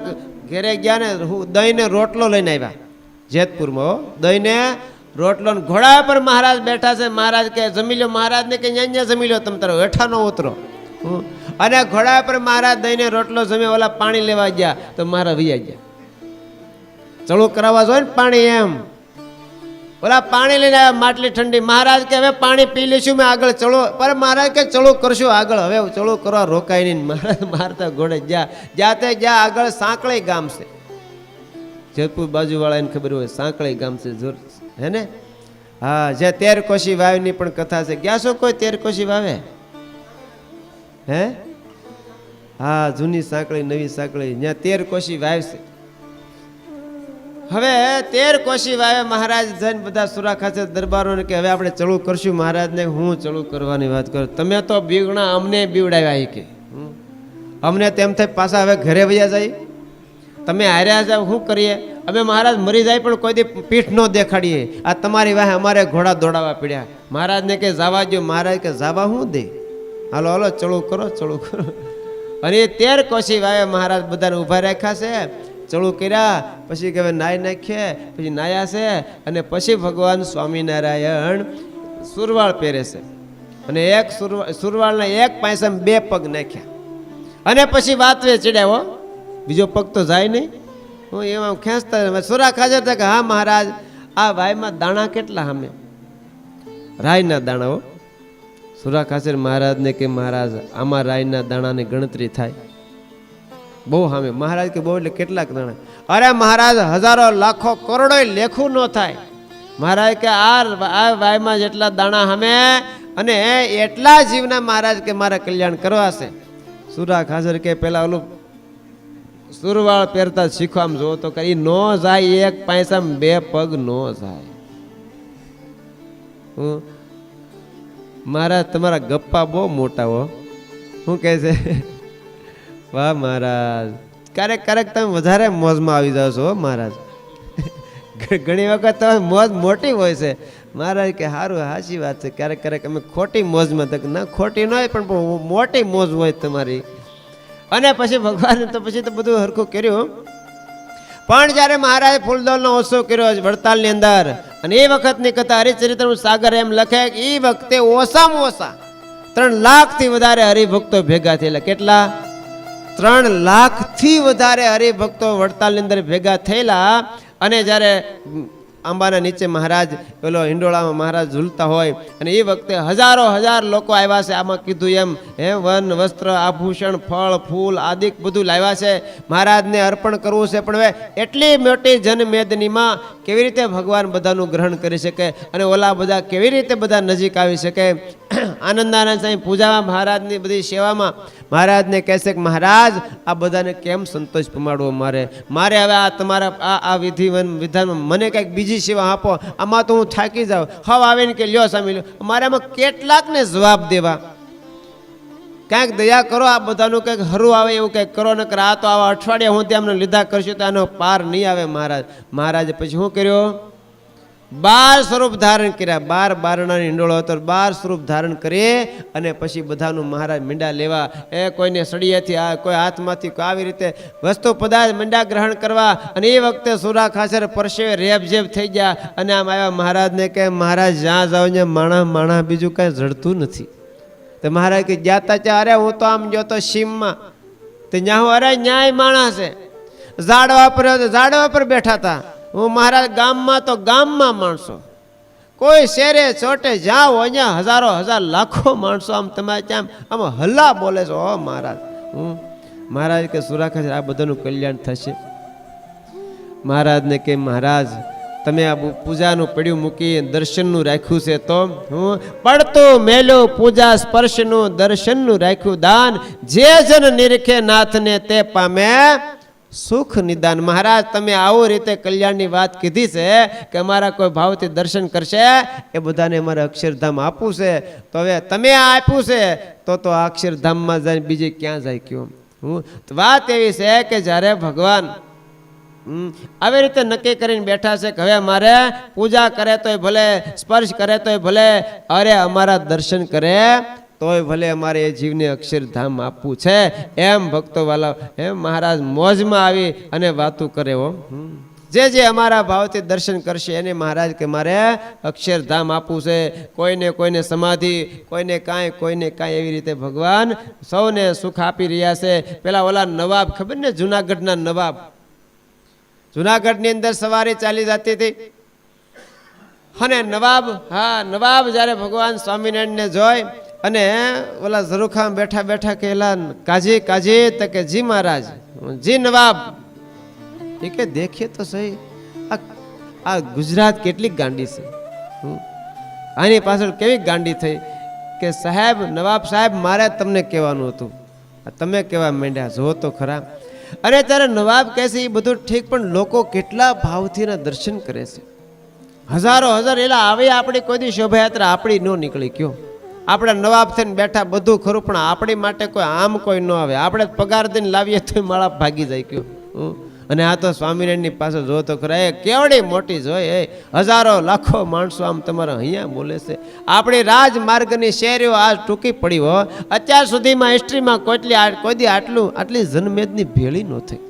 S2: ઘેરે ગયા ને દહીં ને રોટલો લઈને આવ્યા. જેતપુરમાં દહીંને રોટલો ઘોડા પર મહારાજ બેઠા છે. મહારાજ કે જમી લો. મહારાજને કે અહીંયા જમી લો, તમે તારો હેઠા નો ઉતરો. અને ઘોડા પર મહારાજ દહીંને રોટલો જમે, ઓલા પાણી લેવા ગયા તો મહારાજ વૈયા ગયા. ચળું કરાવવા જોઈએ ને પાણી, એમ ઓલા પાણી લઈને આવ્યા માટલી ઠંડી. મહારાજ કે હવે પાણી પી લઈશું, મેં આગળ ચલો. પર મહારાજ કે ચલો કરશું આગળ, હવે ચલો કરવા રોકાય નહીં. મહારાજ મારતા ઘોડે જાતે જ્યાં આગળ સાંકળી ગામ છે, જેતપુર બાજુ વાળા એને ખબર હોય સાંકળી ગામ છે હે ને. હા, જે 13 કોશી વાવની પણ કથા છે. ગયા છો કોઈ 13 કોશી વાવે? હે હા, જૂની સાંકળી નવી સાંકળી, ત્યાં 13 કોશી વાવ છે. હવે 13 કોશી વાવે મહારાજ જઈને બધા સુરા ખાતે દરબારોને કે હવે આપણે ચળું કરશું. મહારાજને હું ચળું કરવાની વાત કરું, તમે તો બીગણા અમને બીવડાવ્યા કે અમને તેમ થાય પાછા હવે ઘરે વયા જાય, તમે હાર્યા જાવ શું કરીએ? અમે મહારાજ મરી જાય પણ કોઈ દી પીઠ ન દેખાડીએ, આ તમારી વાહે અમારે ઘોડા દોડાવવા પડ્યા. મહારાજને કે જવા દો. મહારાજ કે જવા શું દે, હાલો હાલો ચળું કરો, ચળું કરો. અને 13 કોશી વાવે મહારાજ બધાને ઊભા રાખ્યા છે. ચળું કર્યા પછી કે હવે નાઈ નાખીએ, પછી નાયા છે. અને પછી ભગવાન સ્વામિનારાયણ સુરવાળ પહેરે છે અને એક સુરવાળના એક પાયસામાં 2 પગ નાખ્યા અને પછી વાતવે ચડ્યા. બીજો પગ તો જાય નહીં. હું એમાં ખેંચતા સુરા ખાજર હતા કે હા મહારાજ આ વાયમાં દાણા કેટલા? સામે રાયના દાણા હો. સુરા ખાચર મહારાજને કે મહારાજ આમાં રાયના દાણાની ગણતરી થાય બહુ સામે. મહારાજ કે બહુ એટલે કેટલાક દાણા? અરે મહારાજ હજારો લાખો કરોડો લેખું ન થાય. મહારાજ કે આ વાયમાં જેટલા દાણા સામે અને એટલા જીવના મહારાજ કે મારા કલ્યાણ કરવા છે. સુરા ખાચર કે પેલા ઓલું સુરવાળ પહેરતા શીખો, આમ જો તો કરી ન જાય, એક પાયસામાં 2 પગ ન જાય. મહારાજ તમારા ગપ્પા બહુ મોટા હો. શું કહે છે? વાહ મહારાજ, ક્યારેક ક્યારેક તમે વધારે મોજમાં આવી જાવ છો મહારાજ. ઘણી વખત તમે મોજ મોટી હોય છે. મહારાજ કે સારું, સાચી વાત છે. ક્યારેક ક્યારેક અમે ખોટી મોજમાં તક ના, ખોટી ન હોય પણ મોટી મોજ હોય તમારી. અને પછી ભગવાન તો પછી તો બધું હરખું કર્યું. પણ જ્યારે મહારાજે ફૂલદોલનો ઉત્સવ કર્યો વડતાલની અંદર, અને એ વખતની કથા હરિચરિત્રનું સાગર એમ લખે કે એ વખતે ઓછામાં ઓછા 3 લાખથી વધારે હરિભક્તો ભેગા થયેલા. કેટલા? 3 લાખથી વધારે હરિભક્તો વડતાલની અંદર ભેગા થયેલા. અને જ્યારે આંબાના નીચે મહારાજ પેલો હિંડોળામાં મહારાજ ઝૂલતા હોય અને એ વખતે હજારો હજાર લોકો આવ્યા છે. આમાં કીધું એમ વન વસ્ત્ર આભૂષણ ફળ ફૂલ આદિક બધું લાવ્યા છે, મહારાજને અર્પણ કરવું છે. પણ હવે એટલી મોટી જનમેદનીમાં કેવી રીતે ભગવાન બધાનું ગ્રહણ કરી શકે અને ઓલા બધા કેવી રીતે બધા નજીક આવી શકે? આનંદાનંદ સાંઈ પૂજામાં મહારાજની બધી સેવામાં મહારાજને કહેશે કે મહારાજ આ બધાને કેમ સંતોષ પમાડવો? મારે હવે આ તમારા આ વિધાનમાં મને કંઈક બીજી સેવા આપો, આમાં તો હું થાકી જાઉં. હવે આવીને કે લ્યો સ્વામી લ્યો. મારે આમાં કેટલાકને જવાબ દેવા? કાંઈક દયા કરો, આ બધાનું કંઈક હરું આવે એવું કંઈક કરો, નકર આ તો આવા અઠવાડિયા હું ત્યાં લીધા કરશું તો આનો પાર નહીં આવે. મહારાજે પછી શું કર્યો? 12 સ્વરૂપ ધારણ કર્યા. 12 બારણાની હિંડોળો હતો, 12 સ્વરૂપ ધારણ કરી અને પછી બધાનું મહારાજ મીંડા લેવા. કોઈને સળિયાથી કોઈ હાથમાંથી આવી રીતે વસ્તુ પદાર્થ મીંડા ગ્રહણ કરવા. અને એ વખતે સુરા ખાસર પરસેવે રેબઝેબ થઈ ગયા અને આમ આવ્યા મહારાજને કે મહારાજ જ્યાં જાઓ ને માણા બીજું કાંઈ જડતું નથી. તો મહારાજ કે જ્યાં ત્યાં અરે હું તો આમ ગયો તો સીમમાં તો ત્યાં હું અરે ન્યાય માણસ છે, ઝાડવા પર બેઠા હતા. હું મહારાજ ગામમાં તો ગામમાં માણસો, કોઈ શેરે ચોટે જાઓ અહીંયા હજારો હજાર લાખો માણસો આમ તમારે ત્યાં આમ હલ્લા બોલે છે. ઓ મહારાજ મહારાજ કે સુરાખા આ બધાનું કલ્યાણ થશે. મહારાજને કે મહારાજ તમે આ પૂજાનું પડ્યું મૂકી દર્શનનું રાખ્યું છે તો હું પડતું મેલું પૂજા સ્પર્શનું દર્શનનું રાખ્યું દાન. જે જન નિરખે નાથને તે પામે સુખ નિદાન. મહારાજ તમે આવું રીતે કલ્યાણની વાત કીધી છે કે અમારા કોઈ ભાવથી દર્શન કરશે એ બધાને અમારે અક્ષરધામ આપવું છે. તો હવે તમે આ આપ્યું છે તો આ અક્ષરધામમાં જઈને બીજે ક્યાં જાય કયો? વાત એવી છે કે જ્યારે ભગવાન આવી રીતે નક્કી કરીને બેઠા છે કે હવે મારે પૂજા કરે તોય ભલે, સ્પર્શ કરે તોય ભલે, અરે અમારા દર્શન કરે તોય ભલે, અમારે એ જીવને અક્ષરધામ આપવું છે. એમ ભક્તો વાલા એમ મહારાજ મોજમાં આવી અને વાતું કરે. જે અમારા ભાવથી દર્શન કરશે એને મહારાજ કે મારે અક્ષરધામ આપવું છે. કોઈને સમાધિ, કોઈને કાંઈ એવી રીતે ભગવાન સૌને સુખ આપી રહ્યા છે. પેલા ઓલા નવાબ ખબર ને, જુનાગઢના નવાબ, જુનાગઢની અંદર સવારી ચાલી જતી હતી અને નવાબ જ્યારે ભગવાન સ્વામિનારાયણને જોઈ અને ઓલા ઝરૂખામાં બેઠા કેલા કાજી તો કે જી મહારાજ, જી નવાબ. એ કે દેખીએ તો સહી આ ગુજરાત કેટલી ગાંડી છે. આની પાછળ કેવી ગાંડી થઈ કે સાહેબ, નવાબ સાહેબ મારે તમને કહેવાનું હતું, તમે કહેવા માંડ્યા, જો તો ખરા. અને ત્યારે નવાબ કહે છે એ બધું ઠીક, પણ લોકો કેટલા ભાવથી એના દર્શન કરે છે. હજારો હજાર એલા આવી આપણી કોઈ દી શોભાયાત્રા આપણી ન નીકળી કયો? આપણે નવાબ થઈને બેઠા બધું ખરું, પણ આપણી માટે કોઈ આમ કોઈ ન આવે. આપણે પગાર દઈને લાવીએ તો માળા ભાગી જાય કયો? અને આ તો સ્વામિનારાયણની પાસે જો તો ખરા, એ કેવડી મોટી જોઈ, હજારો લાખો માણસો આમ તમારા અહીંયા બોલે છે. આપણી રાજમાર્ગની શેરીઓ આજ ટૂંકી પડી હો. અત્યાર સુધીમાં હિસ્ટ્રીમાં કોઈ દી આટલી જનમેદની ભેળી ન થઈ.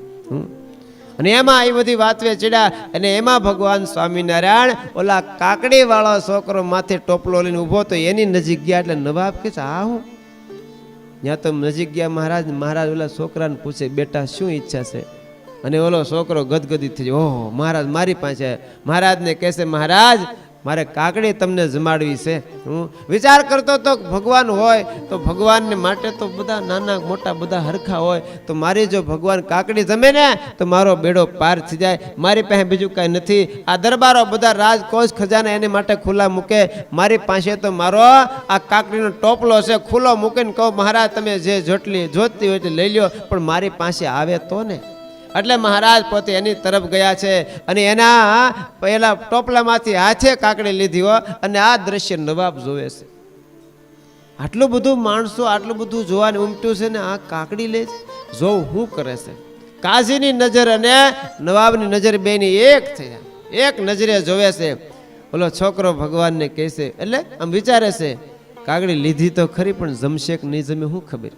S2: અને એમાં એ બધી વાતવે ચડ્યા અને એમાં ભગવાન સ્વામિનારાયણ ઓલા કાકડી વાળો છોકરો માથે ટોપલો લઈને ઊભો તો એની નજીક ગયા. એટલે નવાબ કે છે આ હું? ત્યાં તો નજીક ગયા મહારાજ ઓલા છોકરાને પૂછે, બેટા શું ઈચ્છા છે? અને ઓલો છોકરો ગદગદી થઈ જાય, ઓહો મહારાજ મારી પાસે. મહારાજને કહેશે, મહારાજ મારે કાકડી તમને જમાડવી છે. હું વિચાર કરતો તો ભગવાન હોય તો ભગવાનને માટે તો બધા નાના મોટા બધા હરખા હોય, તો મારી જો ભગવાન કાકડી જમે ને તો મારો બેડો પાર થઈ જાય. મારી પાસે બીજું કાંઈ નથી. આ દરબારો બધા રાજકોષ ખજાના એની માટે ખુલ્લા મૂકે, મારી પાસે તો મારો આ કાકડીનો ટોપલો છે ખુલ્લો મૂકીને કહો મહારાજ તમે જે જોતતી હોય લઈ લ્યો, પણ મારી પાસે આવે તો ને. એટલે મહારાજ પોતે એની તરફ ગયા છે અને એના પહેલા ટોપલામાંથી હાથે કાકડી લીધી હોય અને આ દ્રશ્ય નવાબ જોવે છે. આટલું બધું માણસો આટલું બધું જોવાનું ઉમટ્યું છે ને આ કાકડી લે જોવું શું કરે છે. કાજીની નજર અને નવાબની નજર બેની એક થઈ જાય, એક નજરે જોવે છે. ઓલો છોકરો ભગવાનને કહે છે, એટલે આમ વિચારે છે કાકડી લીધી તો ખરી પણ જમશે કે નહીં જમે શું ખબર.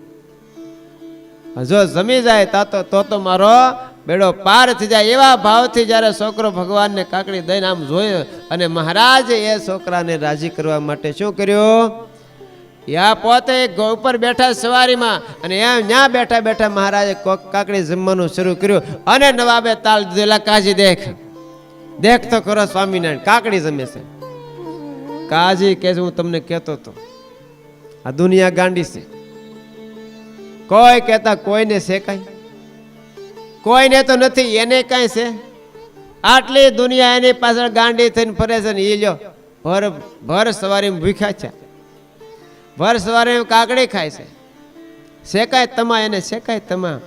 S2: જો જમી જાય તો મારો બેડો પાર થઈ જાય. એવા ભાવથી જ્યારે છોકરો ભગવાનને કાકડી દઈને આમ જોયો અને મહારાજે એ છોકરાને રાજી કરવા માટે શું કર્યું? યા પોતે ઉપર બેઠા સવારીમાં અને ત્યાં બેઠા મહારાજે કાકડી જમવાનું શરૂ કર્યું અને નવાબે તાલ દીધેલા કાજી દેખ દેખ તો કરો સ્વામિનારાયણ કાકડી જમે છે. કાજી કે હું તમને કહેતો હતો આ દુનિયા ગાંડી છે. કોઈ કહેતા કોઈને છે કાંઈ, કોઈને તો નથી, એને કાંઈ છે. આટલી દુનિયા એની પાછળ ગાંડી થઈને ફરે છે ને એ લ્યો ભર સવારે ભૂખ્યા છે, ભર સવારે કાકડી ખાય છે. શેકાય તમા એને શેકાય તમા.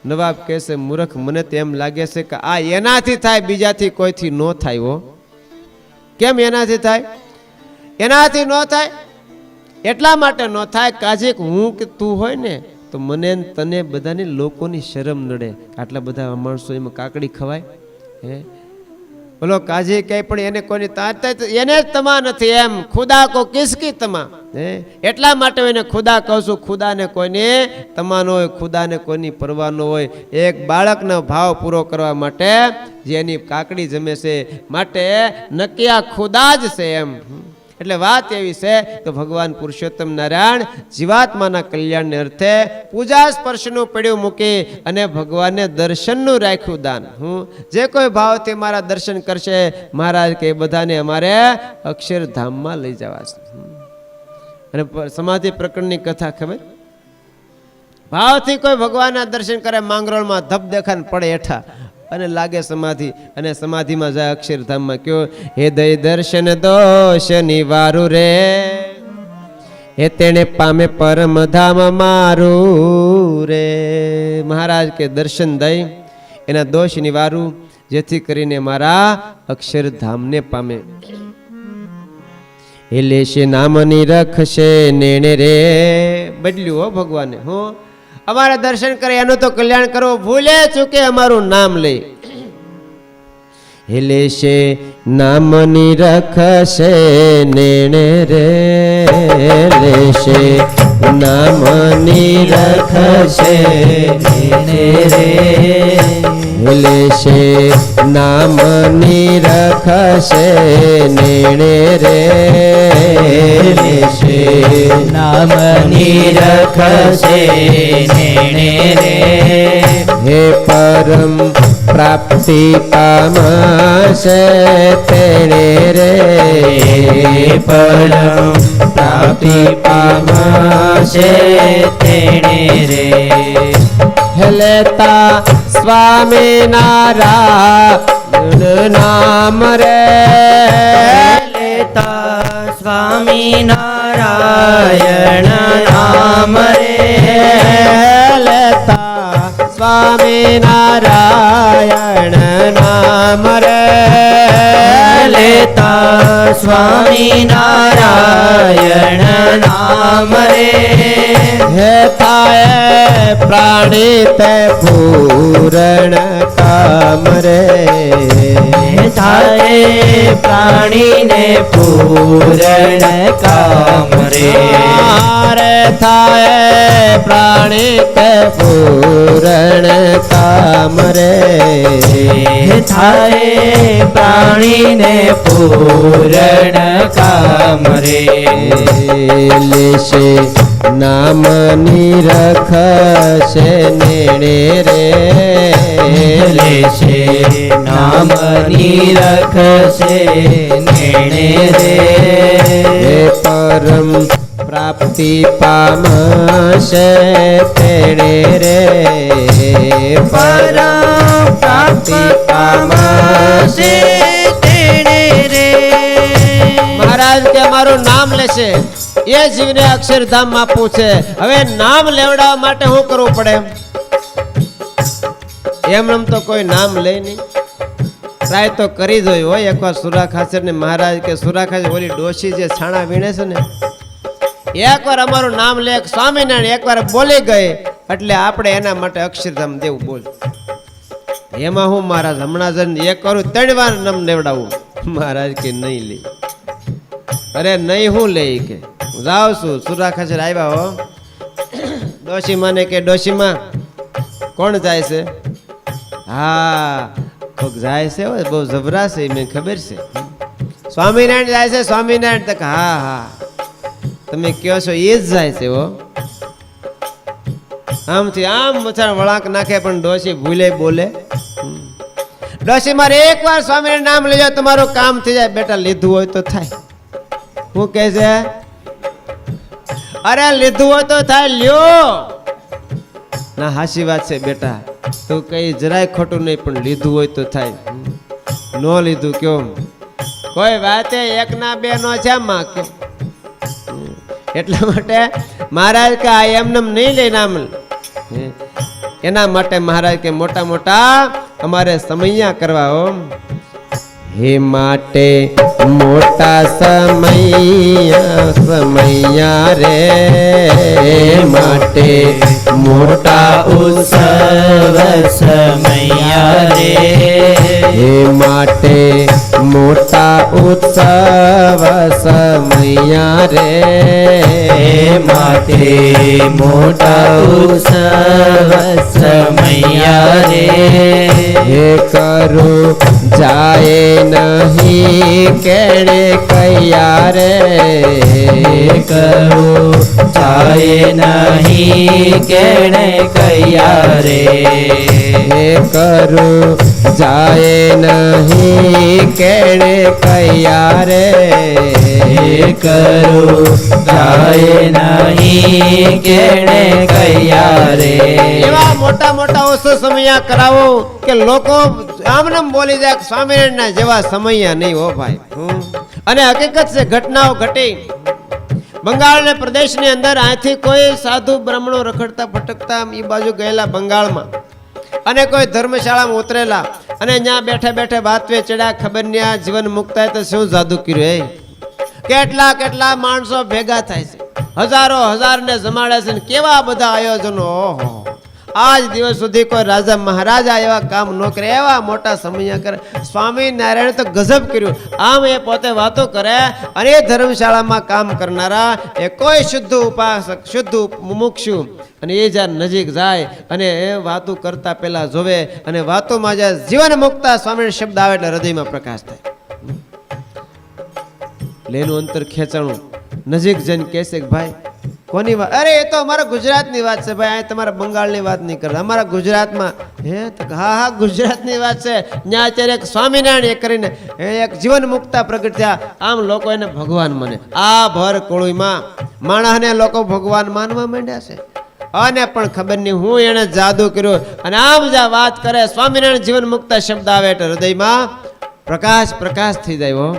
S2: નવાબ કહે છે મૂર્ખ, મને તો એમ લાગે છે કે આ એનાથી થાય, બીજાથી કોઈથી ન થાય. હો કેમ એનાથી થાય? એનાથી ન થાય એટલા માટે ન થાય કાજી હું કે તું હોય ને તો મને તને બધાની લોકોની શરમ નડે. આટલા બધા માણસો એમાં કાકડી ખવાય? હે બોલો કાજી કઈ પણ એને કોઈની એને જ તમા નથી એમ. ખુદા કો કિસકી તમા? હે એટલા માટે એને ખુદા કહું છું. ખુદાને કોઈને તમા ન હોય, ખુદાને કોઈની પરવા ન હોય. એક બાળકનો ભાવ પૂરો કરવા માટે જે એની કાકડી જમે છે માટે નક્કી આ ખુદા જ છે એમ. એટલે વાત એવી છે તો ભગવાન પુરુષોત્તમ નારાયણ જીવાત્માના કલ્યાણને અર્થે પૂજા સ્પર્શનું પડ્યું મૂકી અને ભગવાનને દર્શનનું રાખ્યું દાન. જે કોઈ ભાવથી મારા દર્શન કરશે મહારાજ કે બધાને અમારે અક્ષરધામમાં લઈ જવા છે. અને સમાધિ પ્રકરણની કથા ખબર? ભાવથી કોઈ ભગવાનના દર્શન કરે માંગરોળમાં ધબ દેખાને પડે હેઠા અને લાગે સમાધિ, અને સમાધિમાં જાય અક્ષરધામમાં. કયો હૃદય દર્શન દોષ નિવારું રે, એ તેને પામે પરમ ધામ મારું રે. મહારાજ કે દર્શન દઈ એના દોષ નિવારું, જેથી કરીને મારા અક્ષરધામને પામે. એ લેશે નામની રખશે નેણે રે. બદલ્યું હો ભગવાને. હું અમારા દર્શન કરે એનું તો કલ્યાણ કરવો, ભૂલે ચૂકે અમારું નામ લે. લેશે નામની રખશે નેણે રે, લેશે નામની રખશે નેણે રે, લેશે નામની રખશે નેણે રે, લેશે
S3: નામની રખશે નેણે રે.
S2: હે પરમ પ્રાપ્તિ પામશે તેણે રે,
S3: પરમ પ્રાપ્તિ પામશે તેણે રે.
S2: લેતા સ્વામી નારાયણ નામ રે,
S3: લેતા સ્વામી નારાયણ નામ રે,
S2: લેતા સ્વામી નારાયણ નામ રે,
S3: લેતા સ્વામી નારાયણ નામ રે.
S2: હે થાય પ્રાણી તે પૂરણ કામ રે,
S3: થાય પ્રાણીને પૂરણ કામ રે.
S2: થાય પ્રાણી તે પૂરણ કામ રે,
S3: થાય પ્રાણીને પૂરણ કામ રે.
S2: લેશે નામની રખશે નેણે રે,
S3: લેશે નામની રખશે નેણે રે.
S2: હે પરમ પ્રાપ્તિ પામશે તેણે રે,
S3: પરમ પ્રાપ્તિ પામશે તેણે રે.
S2: મહારાજ કે મારું નામ લેશે એ જીવને અક્ષરધામમાં પૂછે. હવે નામ લેવડાવવા માટે શું કરવું પડે? એમ તો કોઈ નામ લે નહીં, ટ્રાય તો કરી જોઈ હોય. એકવાર સુરા ખાચર ને મહારાજ કે સુરા ખાચર ઓલી ડોશી જે છાણા વીણે છે ને, એકવાર અમારું નામ લે સ્વામિનારાયણ એકવાર બોલી ગઈ એટલે આપણે એના માટે અક્ષરધામ દેવું. બોલ એમાં હું મહારાજ હમણાં જઈને એક કરું 3 વાર નામ લેવડાવું. મહારાજ કે નહીં લે. અરે નહીં હું લે કે હું જાઉં છું. સુરા ખાચર આવ્યા હો. ડોશીમાં ને કે ડોશીમાં કોણ જાય છે? હા કોક જાય છે, બહુ જબરા છે, મને ખબર છે. સ્વામિનારાયણ જાય છે. સ્વામિનારાયણ તક હા હા તમે કહો છો એ જ જાય છે. હો આમથી આમ મચાણ વળાંક નાખે પણ ડોશી ભૂલે બોલે. ડોશી મારે એકવાર સ્વામીનું નામ લઈ જાઓ તમારું કામ થઈ જાય. બેટા લીધું હોય તો થાય. હું કહે છે? અરે લીધું હોય તો થાય, લ્યો. ના હાચી વાત છે બેટા, તું કઈ જરાય ખોટું નહીં, પણ લીધું હોય તો થાય. નો લીધું કયો? કોઈ વાતે એક ના બે નો છે માં કે. એટલા માટે મહારાજ કે આ એમને નહીં લઈ નામ. એના માટે મહારાજ કે મોટા મોટા અમારે સમૈયા કરવા હો. હે માટે મોટા સમૈયા રે, માટે
S3: મોટા ઉત્સવ સમૈયા રે,
S2: હે માટે મોટા ઉત્સવ સમૈયા રે,
S3: માટે મોટા ઉત્સવ સમૈયા રે,
S2: હે કરું જાય નહીં કેણે કૈયા રે,
S3: કરું જાય નહીં કેણે કૈયા રે,
S2: હે કરું જાય નહીં કેણે કૈયા રે,
S3: કરું જાય નહીં કેણે કૈયા રે.
S2: એવા મોટા મોટા ઓછો સમયા કરાવો કે લોકો આમ બોલી જાય કે સ્વામિનારાયણના જેવા સમયા નહીં હો ભાઈ. અને હકીકત છે, ઘટનાઓ ઘટી. બંગાળના પ્રદેશની અંદર આથી કોઈ સાધુ બ્રાહ્મણો રખડતા ભટકતા એ બાજુ ગયેલા બંગાળમાં, અને કોઈ ધર્મશાળામાં ઉતરેલા, અને ત્યાં બેઠે બેઠે વાતવે ચડ્યા, ખબર નહીં આ જીવન મુક્ત થાય તો શું જાદુ કર્યું. કેટલા કેટલા માણસો ભેગા થાય છે, હજારો હજારને જમાડે છે, ને કેવા બધા આયોજનો. ઓહો, આજ દિવસ સુધી કોઈ રાજા મહારાજા એવા કામ ન કરે, એવા મોટા સમય કરે. સ્વામિનારાયણ તો ગજબ કર્યું. આમ એ પોતે વાતો કરે, અને એ ધર્મશાળામાં કામ કરનારા એ કોઈ શુદ્ધ ઉપાસક, શુદ્ધ મુમુક્ષુ, અને એ જ્યાં નજીક જાય અને એ વાતો કરતા પહેલા જોવે, અને વાતોમાં જ્યાં જીવન મુક્તા સ્વામી શબ્દ આવે એટલે હૃદયમાં પ્રકાશ થાય. લેનું અંતર ખેંચાણું નજીક જઈને કહેશે કે ભાઈ કોની વાત? અરે એ તો અમારા ગુજરાતની વાત છે ભાઈ, આ તમારા બંગાળની વાત નહીં કરતા, અમારા ગુજરાતમાં. હે તો હા હા ગુજરાતની વાત છે. ત્યાં અત્યારે એક સ્વામિનારાયણ એ કરીને એક જીવન મુક્તા પ્રગટ થયા. આમ લોકો એને ભગવાન માને. આ ભર કોળીમાં માણસને લોકો ભગવાન માનવા માંડ્યા છે. અને પણ ખબર નહીં હું એને જાદુ કર્યો, અને આમ જ્યાં વાત કરે સ્વામિનારાયણ જીવન મુક્તા શબ્દ આવે એટલે હૃદયમાં પ્રકાશ પ્રકાશ થઈ જાય હો.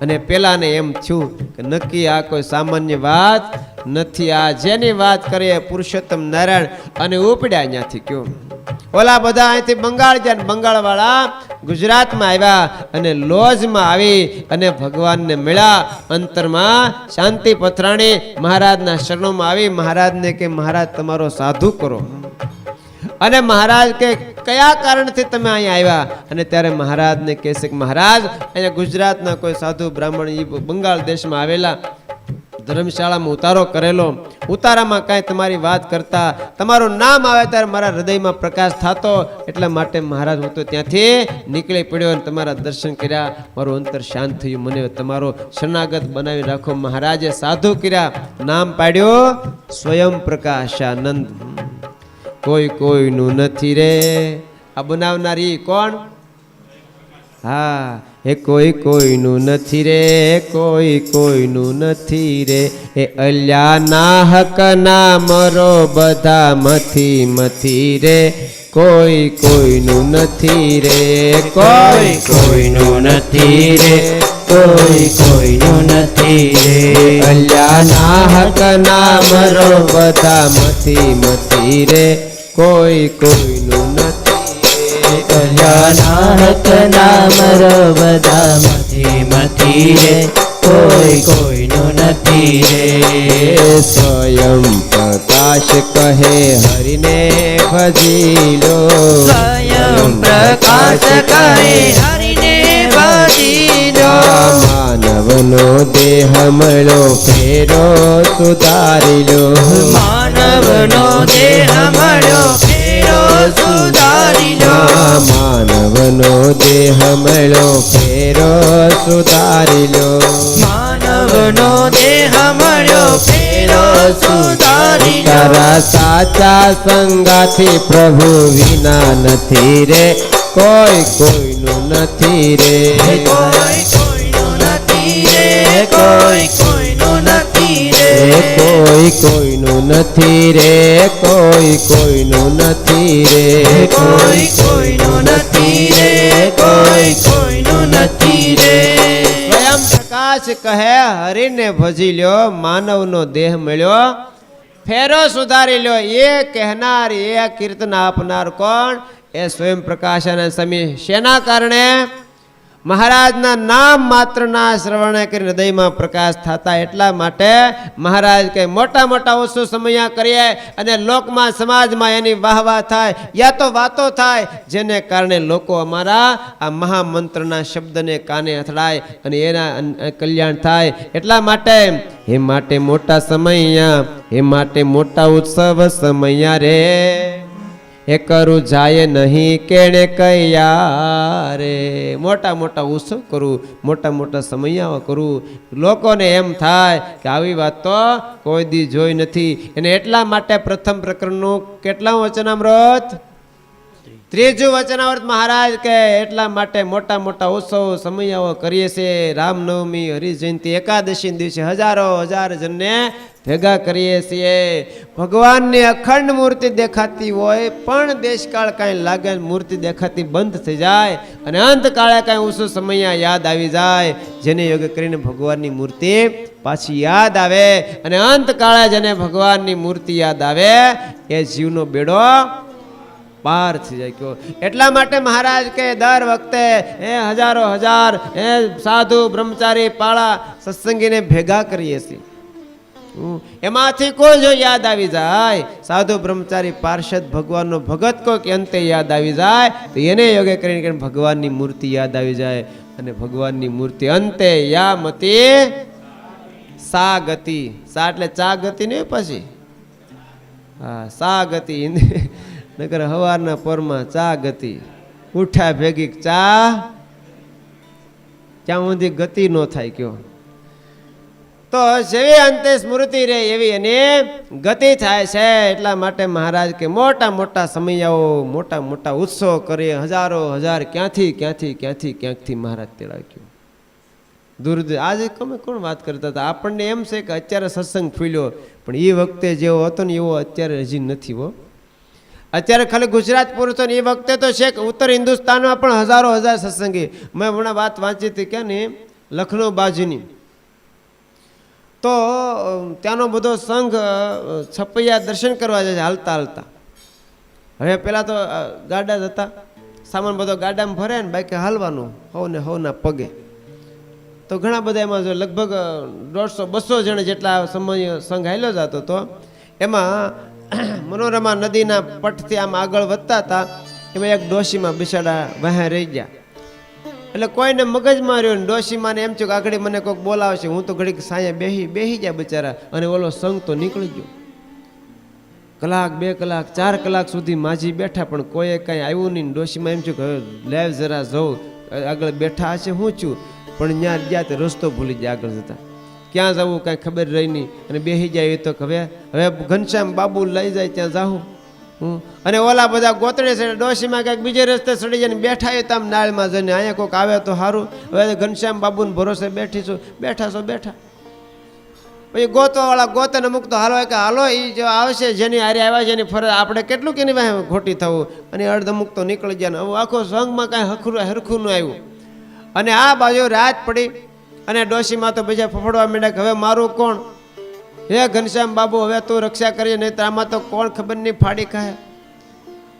S2: અને પેલાને એમ થયું કે નક્કી આ કોઈ સામાન્ય વાત નથી, આ જેની વાત કરીએ પુરુષોત્તમ નારાયણ, અને ઉપડ્યા ત્યાંથી કયો. ઓલા બધા અહીંથી બંગાળ ગયા, બંગાળ વાળા ગુજરાતમાં આવ્યા, અને લોજમાં આવી અને ભગવાનને મળ્યા. અંતરમાં શાંતિ પથરાણી મહારાજના શરણોમાં આવી. મહારાજને કે મહારાજ તમારો સાધુ કરો. અને મહારાજ કે કયા કારણથી તમે અહીંયા આવ્યા? અને ત્યારે મહારાજને કહેશે કે મહારાજ અહીંયા ગુજરાતના કોઈ સાધુ બ્રાહ્મણ એ બંગાળ દેશમાં આવેલા, ધર્મશાળામાં ઉતારો કરેલો, ઉતારામાં કાંઈ તમારી વાત કરતા, તમારું નામ આવે ત્યારે મારા હૃદયમાં પ્રકાશ થતો, એટલા માટે મહારાજ હું તો ત્યાંથી નીકળી પડ્યો અને તમારા દર્શન કર્યા, મારું અંતર શાંત થયું, મને તમારો શરણાગત બનાવી રાખો. મહારાજે સાધુ કર્યા, નામ પાડ્યો સ્વયં પ્રકાશાનંદ. કોઈ કોઈનું નથી રે. આ બનાવનારી કોણ? હા, એ કોઈ કોઈનું નથી રે, કોઈ કોઈનું નથી રે. એ અલ્યાના હકના મરો બધા મથી મથી રે. કોઈ કોઈનું નથી રે, કોઈ
S3: કોઈનું નથી રે, કોઈ કોઈનું નથી રે.
S2: અલ્યાના હકના મરો બધા મથી મથી રે. કોઈ કોઈનું નથી.
S3: કલ્યાણક નામ રો બધા મથી મથી રે. કોઈ કોઈનું નથી રે.
S2: સ્વયં પ્રકાશ કહે હરિને ભજી લો.
S3: સ્વયં પ્રકાશ કહે હરિને ભજી લો.
S2: માનવનો દેહ મળ્યો ફેરો સુધારી લો.
S3: માનવનો દેહ મળ્યો ફેરો સુધારી લો.
S2: માનવનો દેહ મળ્યો ફેરો સુધારી લો.
S3: માનવનો દેહ મળ્યો ફેરો સુધારી લો.
S2: તારા સાચા સંગાથી પ્રભુ વિના નથી રે. કોઈ કોઈનું નથી રે
S3: કોઈ કોઈનું નથી રે કોઈ કોઈનું નથી રે
S2: કોઈ કોઈનું નથી રે કોઈ કોઈનું નથી રે
S3: કોઈ કોઈનું નથી રે કોઈ કોઈનું નથી રે
S2: સ્વયં પ્રકાશ કહે હરિને ભજી લ્યો માનવનો દેહ મળ્યો ફેરો સુધારી લ્યો એ કહેનાર એ કીર્તન આપનાર કોણ એ સ્વયં પ્રકાશ અને સમી શેના કારણે મહારાજના નામ માત્રના શ્રવણે કરી હૃદયમાં પ્રકાશ થતા એટલા માટે મહારાજ કે મોટા મોટા ઓછો સમયા કરીએ અને લોકમાં સમાજમાં એની વાહવા થાય યા તો વાતો થાય જેને કારણે લોકો અમારા આ મહામંત્રના શબ્દને કાને અથડાય અને એના કલ્યાણ થાય એટલા માટે હે માટે મોટા સમયા હે માટે મોટા ઉત્સવ સમયા રે એ કરું જાય નહીં કેણે કયા રે મોટા મોટા ઉત્સવ કરું મોટા મોટા સમયાઓ કરું લોકોને એમ થાય કે આવી વાત તો કોઈ દી જોઈ નથી અને એટલા માટે પ્રથમ પ્રકરણનું કેટલા વચનામૃત ત્રીજું વચનામૃત મહારાજ કે એટલા માટે મોટા મોટા ઉત્સવ સમયાઓ કરીએ છીએ રામનવમી હરિજયંતિ એકાદશી દિવસે હજારો હજાર જણને ભેગા કરીએ છીએ ભગવાનની અખંડ મૂર્તિ દેખાતી હોય પણ દેશકાળ કાંઈ લાગે મૂર્તિ દેખાતી બંધ થઈ જાય અને અંતકાળે કાંઈ ઓછો સમય યાદ આવી જાય જેને યોગ કરીને ભગવાનની મૂર્તિ પાછી યાદ આવે અને અંતકાળે જેને ભગવાનની મૂર્તિ યાદ આવે એ જીવનો બેડો પાર થઈ જાય કયો એટલા માટે મહારાજ કે દર વખતે હજારો હજાર સાધુ બ્રહ્મચારી પાળા સત્સંગીને ભેગા કરીએ છીએ એમાંથી કોઈ જો યાદ આવી જાય સાધુ બ્રહ્મચારી પાર્ષદ ભગવાનનો ભગત કોઈ કે અંતે યાદ આવી જાય તો એને યોગે કરીને ભગવાનની મૂર્તિ યાદ આવી જાય અને ભગવાનની મૂર્તિ અંતે યા મતી સા ગતિ સા એટલે ચા ગતિ નહીં પછી હા સા ગતિ નકર હવારના પોરમાં ચા ગતિ ઉઠા ભેગી ચા ક્યાં સુધી ગતિ ન થાય કયો તો જેવી અંતે સ્મૃતિ રહે એવી એની ગતિ થાય છે એટલા માટે મહારાજ કે મોટા મોટા સમયાઓ મોટા મોટા ઉત્સવ કરીએ હજારો હજાર ક્યાંથી મહારાજ તેડાવ્યું દૂર આજે તમે કોણ વાત કરતા હતા આપણને એમ છે કે અત્યારે સત્સંગ ફૂલ્યો પણ એ વખતે જેવો હતો ને એવો અત્યારે હજી નથી હો અત્યારે ખાલી ગુજરાત પૂરતો ને એ વખતે તો છે કે ઉત્તર હિન્દુસ્તાનમાં પણ હજારો હજાર સત્સંગી મેં હમણાં વાત વાંચી હતી કે ને લખનૌ બાજુની તો ત્યાંનો બધો સંઘ છપૈયા દર્શન કરવા જાય છે હાલતા હાલતા હવે પહેલાં તો ગાડા જ હતા સામાન બધો ગાડામાં ભરે ને બાકી હાલવાનું હવના પગે તો ઘણા બધા એમાં જો લગભગ 150-200 જણ જેટલા સમય સંઘ હાલ્યો જતો હતો એમાં મનોરમા નદીના પટથી આમ આગળ વધતા હતા એમાં એક ડોશીમાં બિસાડા વહે રહી ગયા એટલે કોઈને મગજમાં રહ્યો ને ડોશીમાં એમ થયું કે આગળ મને કોઈક બોલાવશે હું તો ઘડીક સાંયે બેસી ગયા બિચારા અને ઓલો સંઘ તો નીકળી ગયો કલાક 2 કલાક 4 કલાક સુધી માજી બેઠા પણ કોઈએ કાંઈ આવ્યું નહીં ડોશીમાં એમ થયું કે લેવ જરા જવું આગળ બેઠા હશે હું છું પણ ત્યાં ગયા તે રસ્તો ભૂલી ગયા આગળ જતા ક્યાં જવું કાંઈ ખબર રહી નહીં અને બેસી જાય તો હવે ઘનશ્યામ બાબુ લઈ જાય ત્યાં જાઉં અને ઓલા બધા ગોતડે છે ડોશીમાં કંઈક બીજે રસ્તે ચડી જાય બેઠા એ તામ નાળમાં જઈને અહીંયા કોઈક આવે તો સારું હવે ઘનશ્યામ બાબુને ભરોસે બેઠીશું બેઠા પછી ગોતવાવાળા ગોતે ને મૂકતો હાલો કે હાલો એ જો આવશે જેની હારે આવ્યા છે એની ફરજ આપણે કેટલું કે એની વાહે ખોટી થવું અને અડધ મૂકતો નીકળી ગયા ને હવે આખો સંઘમાં કાંઈ હરખું ન આવ્યું અને આ બાજુ રાત પડી અને ડોશીમાં તો બીજા ફફડવા માંડ્યા કે હવે મારું કોણ હે ઘનશ્યામ બાબુ હવે તું રક્ષા કરીએ નહીં તો આમાં તો કોણ ખબર નહીં ફાડી ખાય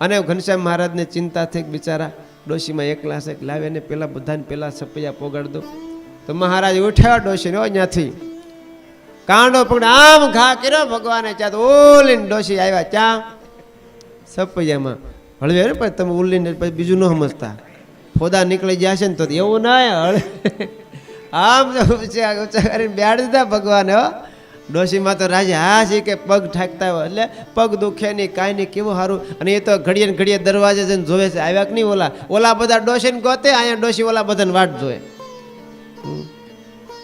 S2: અને ઘનશ્યામ મહારાજને ચિંતા થઈ બિચારા ડોશીમાં એકલા છે લાવે ને પેલા બધાને પેલા સપૈયા પોગાડ દો તો મહારાજ ઉઠ્યા ડોશીને ત્યાંથી કાંડો પકડે આમ ઘા કર્યો ભગવાને ત્યાં તો ઓલીને ડોશી આવ્યા ત્યાં સપૈયામાં હળવે ને પછી તમે ઉલ્લીને પછી બીજું ન સમજતા ફોદા નીકળી ગયા છે ને તો એવું ના હળે આમ ઊંચા કરીને બેહાડી દીધા ભગવાને હો ડોશીમાં તો રાજી હા છે કે પગ ઠાકતા હોય એટલે પગ દુખે નહીં કાંઈ નહીં કેવું સારું અને એ તો ઘડીએ ને ઘડીએ દરવાજે જઈને જોવે છે આવ્યા કે નહીં ઓલા બધા ડોશીને ગોતે અહીંયા ડોશી ઓલા બધાને વાટ જોવે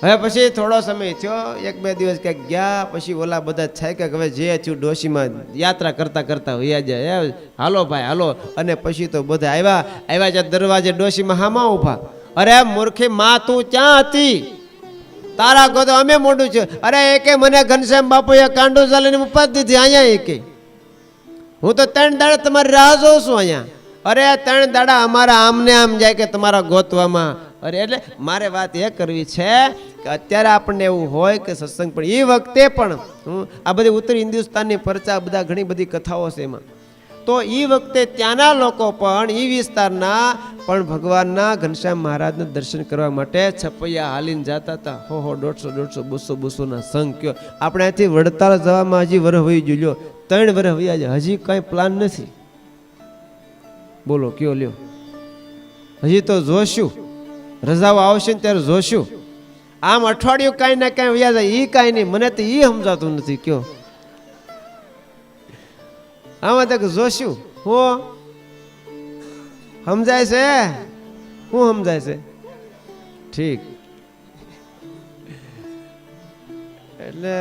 S2: હવે પછી થોડો સમય થયો, 1-2 દિવસ ક્યાંક ગયા, પછી ઓલા બધા થાય કે હવે જે થયું ડોશીમાં યાત્રા કરતા કરતા વયા જાય, હાલો ભાઈ હાલો. અને પછી તો બધા આવ્યા જ્યાં દરવાજે ડોશીમાં હામાં ઊભા. અરે મૂર્ખી માં તું ક્યાં હતી? તારા ગોતો અમે મોઢું છે. અરે એકે મને ઘનશ્યામ બાપુએ કાંડો ચાલીને ઉપાધિ દીધી અહીંયા એકે. હું તો 3 દાડા તમારી રાહ જોઉં છું અહીંયા. અરે 3 દાડા અમારા આમને આમ જાય કે તમારા ગોતવામાં. અરે એટલે મારે વાત એ કરવી છે કે અત્યારે આપણને એવું હોય કે સત્સંગ પણ એ વખતે પણ આ બધી ઉત્તર હિન્દુસ્તાનની પરચા બધા ઘણી બધી કથાઓ છે એમાં, તો એ વખતે ત્યાંના લોકો પણ એ વિસ્તારના પણ ભગવાનના ઘનશ્યામ મહારાજના દર્શન કરવા માટે છપૈયા હાલીને જતા હતા. 100, 150, 200 ના સંઘ કયો. આપણે અહીંથી વડતાલ જવામાં હજી વરહ વહી ગયું, 3 વરહ વયા જાય, હજી કઈ પ્લાન નથી. બોલો કયો લ્યો, હજી તો જોશું, રજાઓ આવશે ને ત્યારે જોશું. આમ અઠવાડિયું કાંઈ ના કાંઈ વ્યા જાય, એ કાંઈ નહીં, મને તો એ સમજાતું નથી. કયો આમાં તક જોશું. હું સમજાય છે? હું સમજાય છે? ઠીક. એટલે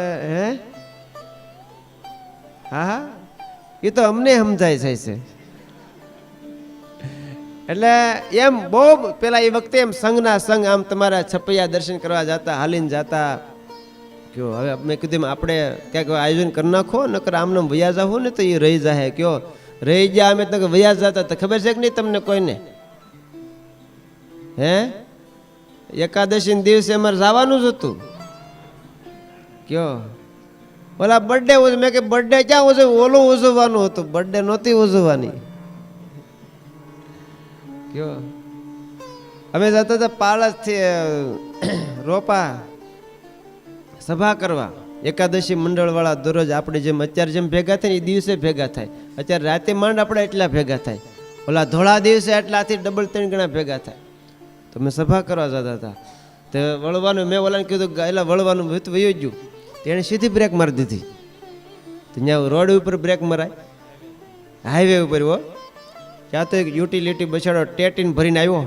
S2: હા એ તો અમને સમજાય જાય છે. એટલે એમ બહુ પેલા એ વખતે એમ સંઘના સંઘ આમ તમારા છપૈયા દર્શન કરવા જતા, હાલીને જતા. કયો હવે મેં કીધું આપણે ક્યાંક આયોજન કરી નાખો, નકર આમને વયા જાઓ ને તો એ રહી જાય. કયો રહી ગયા અમે તો વયા જતા તો ખબર છે કે નહીં તમને કોઈને? એકાદશી દિવસે અમારે જવાનું જ હતું. કયો ઓલા બર્થડે મેં કે બર્થડે ક્યાં ઉજવ, ઓલું ઉજવવાનું હતું, બર્થડે નહોતી ઉજવવાની. કયો અમે જતા હતા પાળસથી રોપા સભા કરવા, એકાદશી મંડળ વાળા દરરોજ આપણે જેમ અત્યારે જેમ ભેગા થાય ને એ દિવસે ભેગા થાય. અત્યારે રાતે માંડ આપણે એટલા ભેગા થાય, ઓલા ધોળા દિવસે એટલાથી 2-3 ગણા ભેગા થાય. તો મેં સભા કરવા જતા હતા. તો વળવાનું મેં ઓલાને કીધું એટલે વળવાનું વયું ગયું, તેણે સીધી બ્રેક મારી દીધી. તો ત્યાં રોડ ઉપર બ્રેક મરાય, હાઈવે ઉપર. હો ત્યાં તો એક યુટિલિટી બસાડો ટેટીને ભરીને આવ્યો,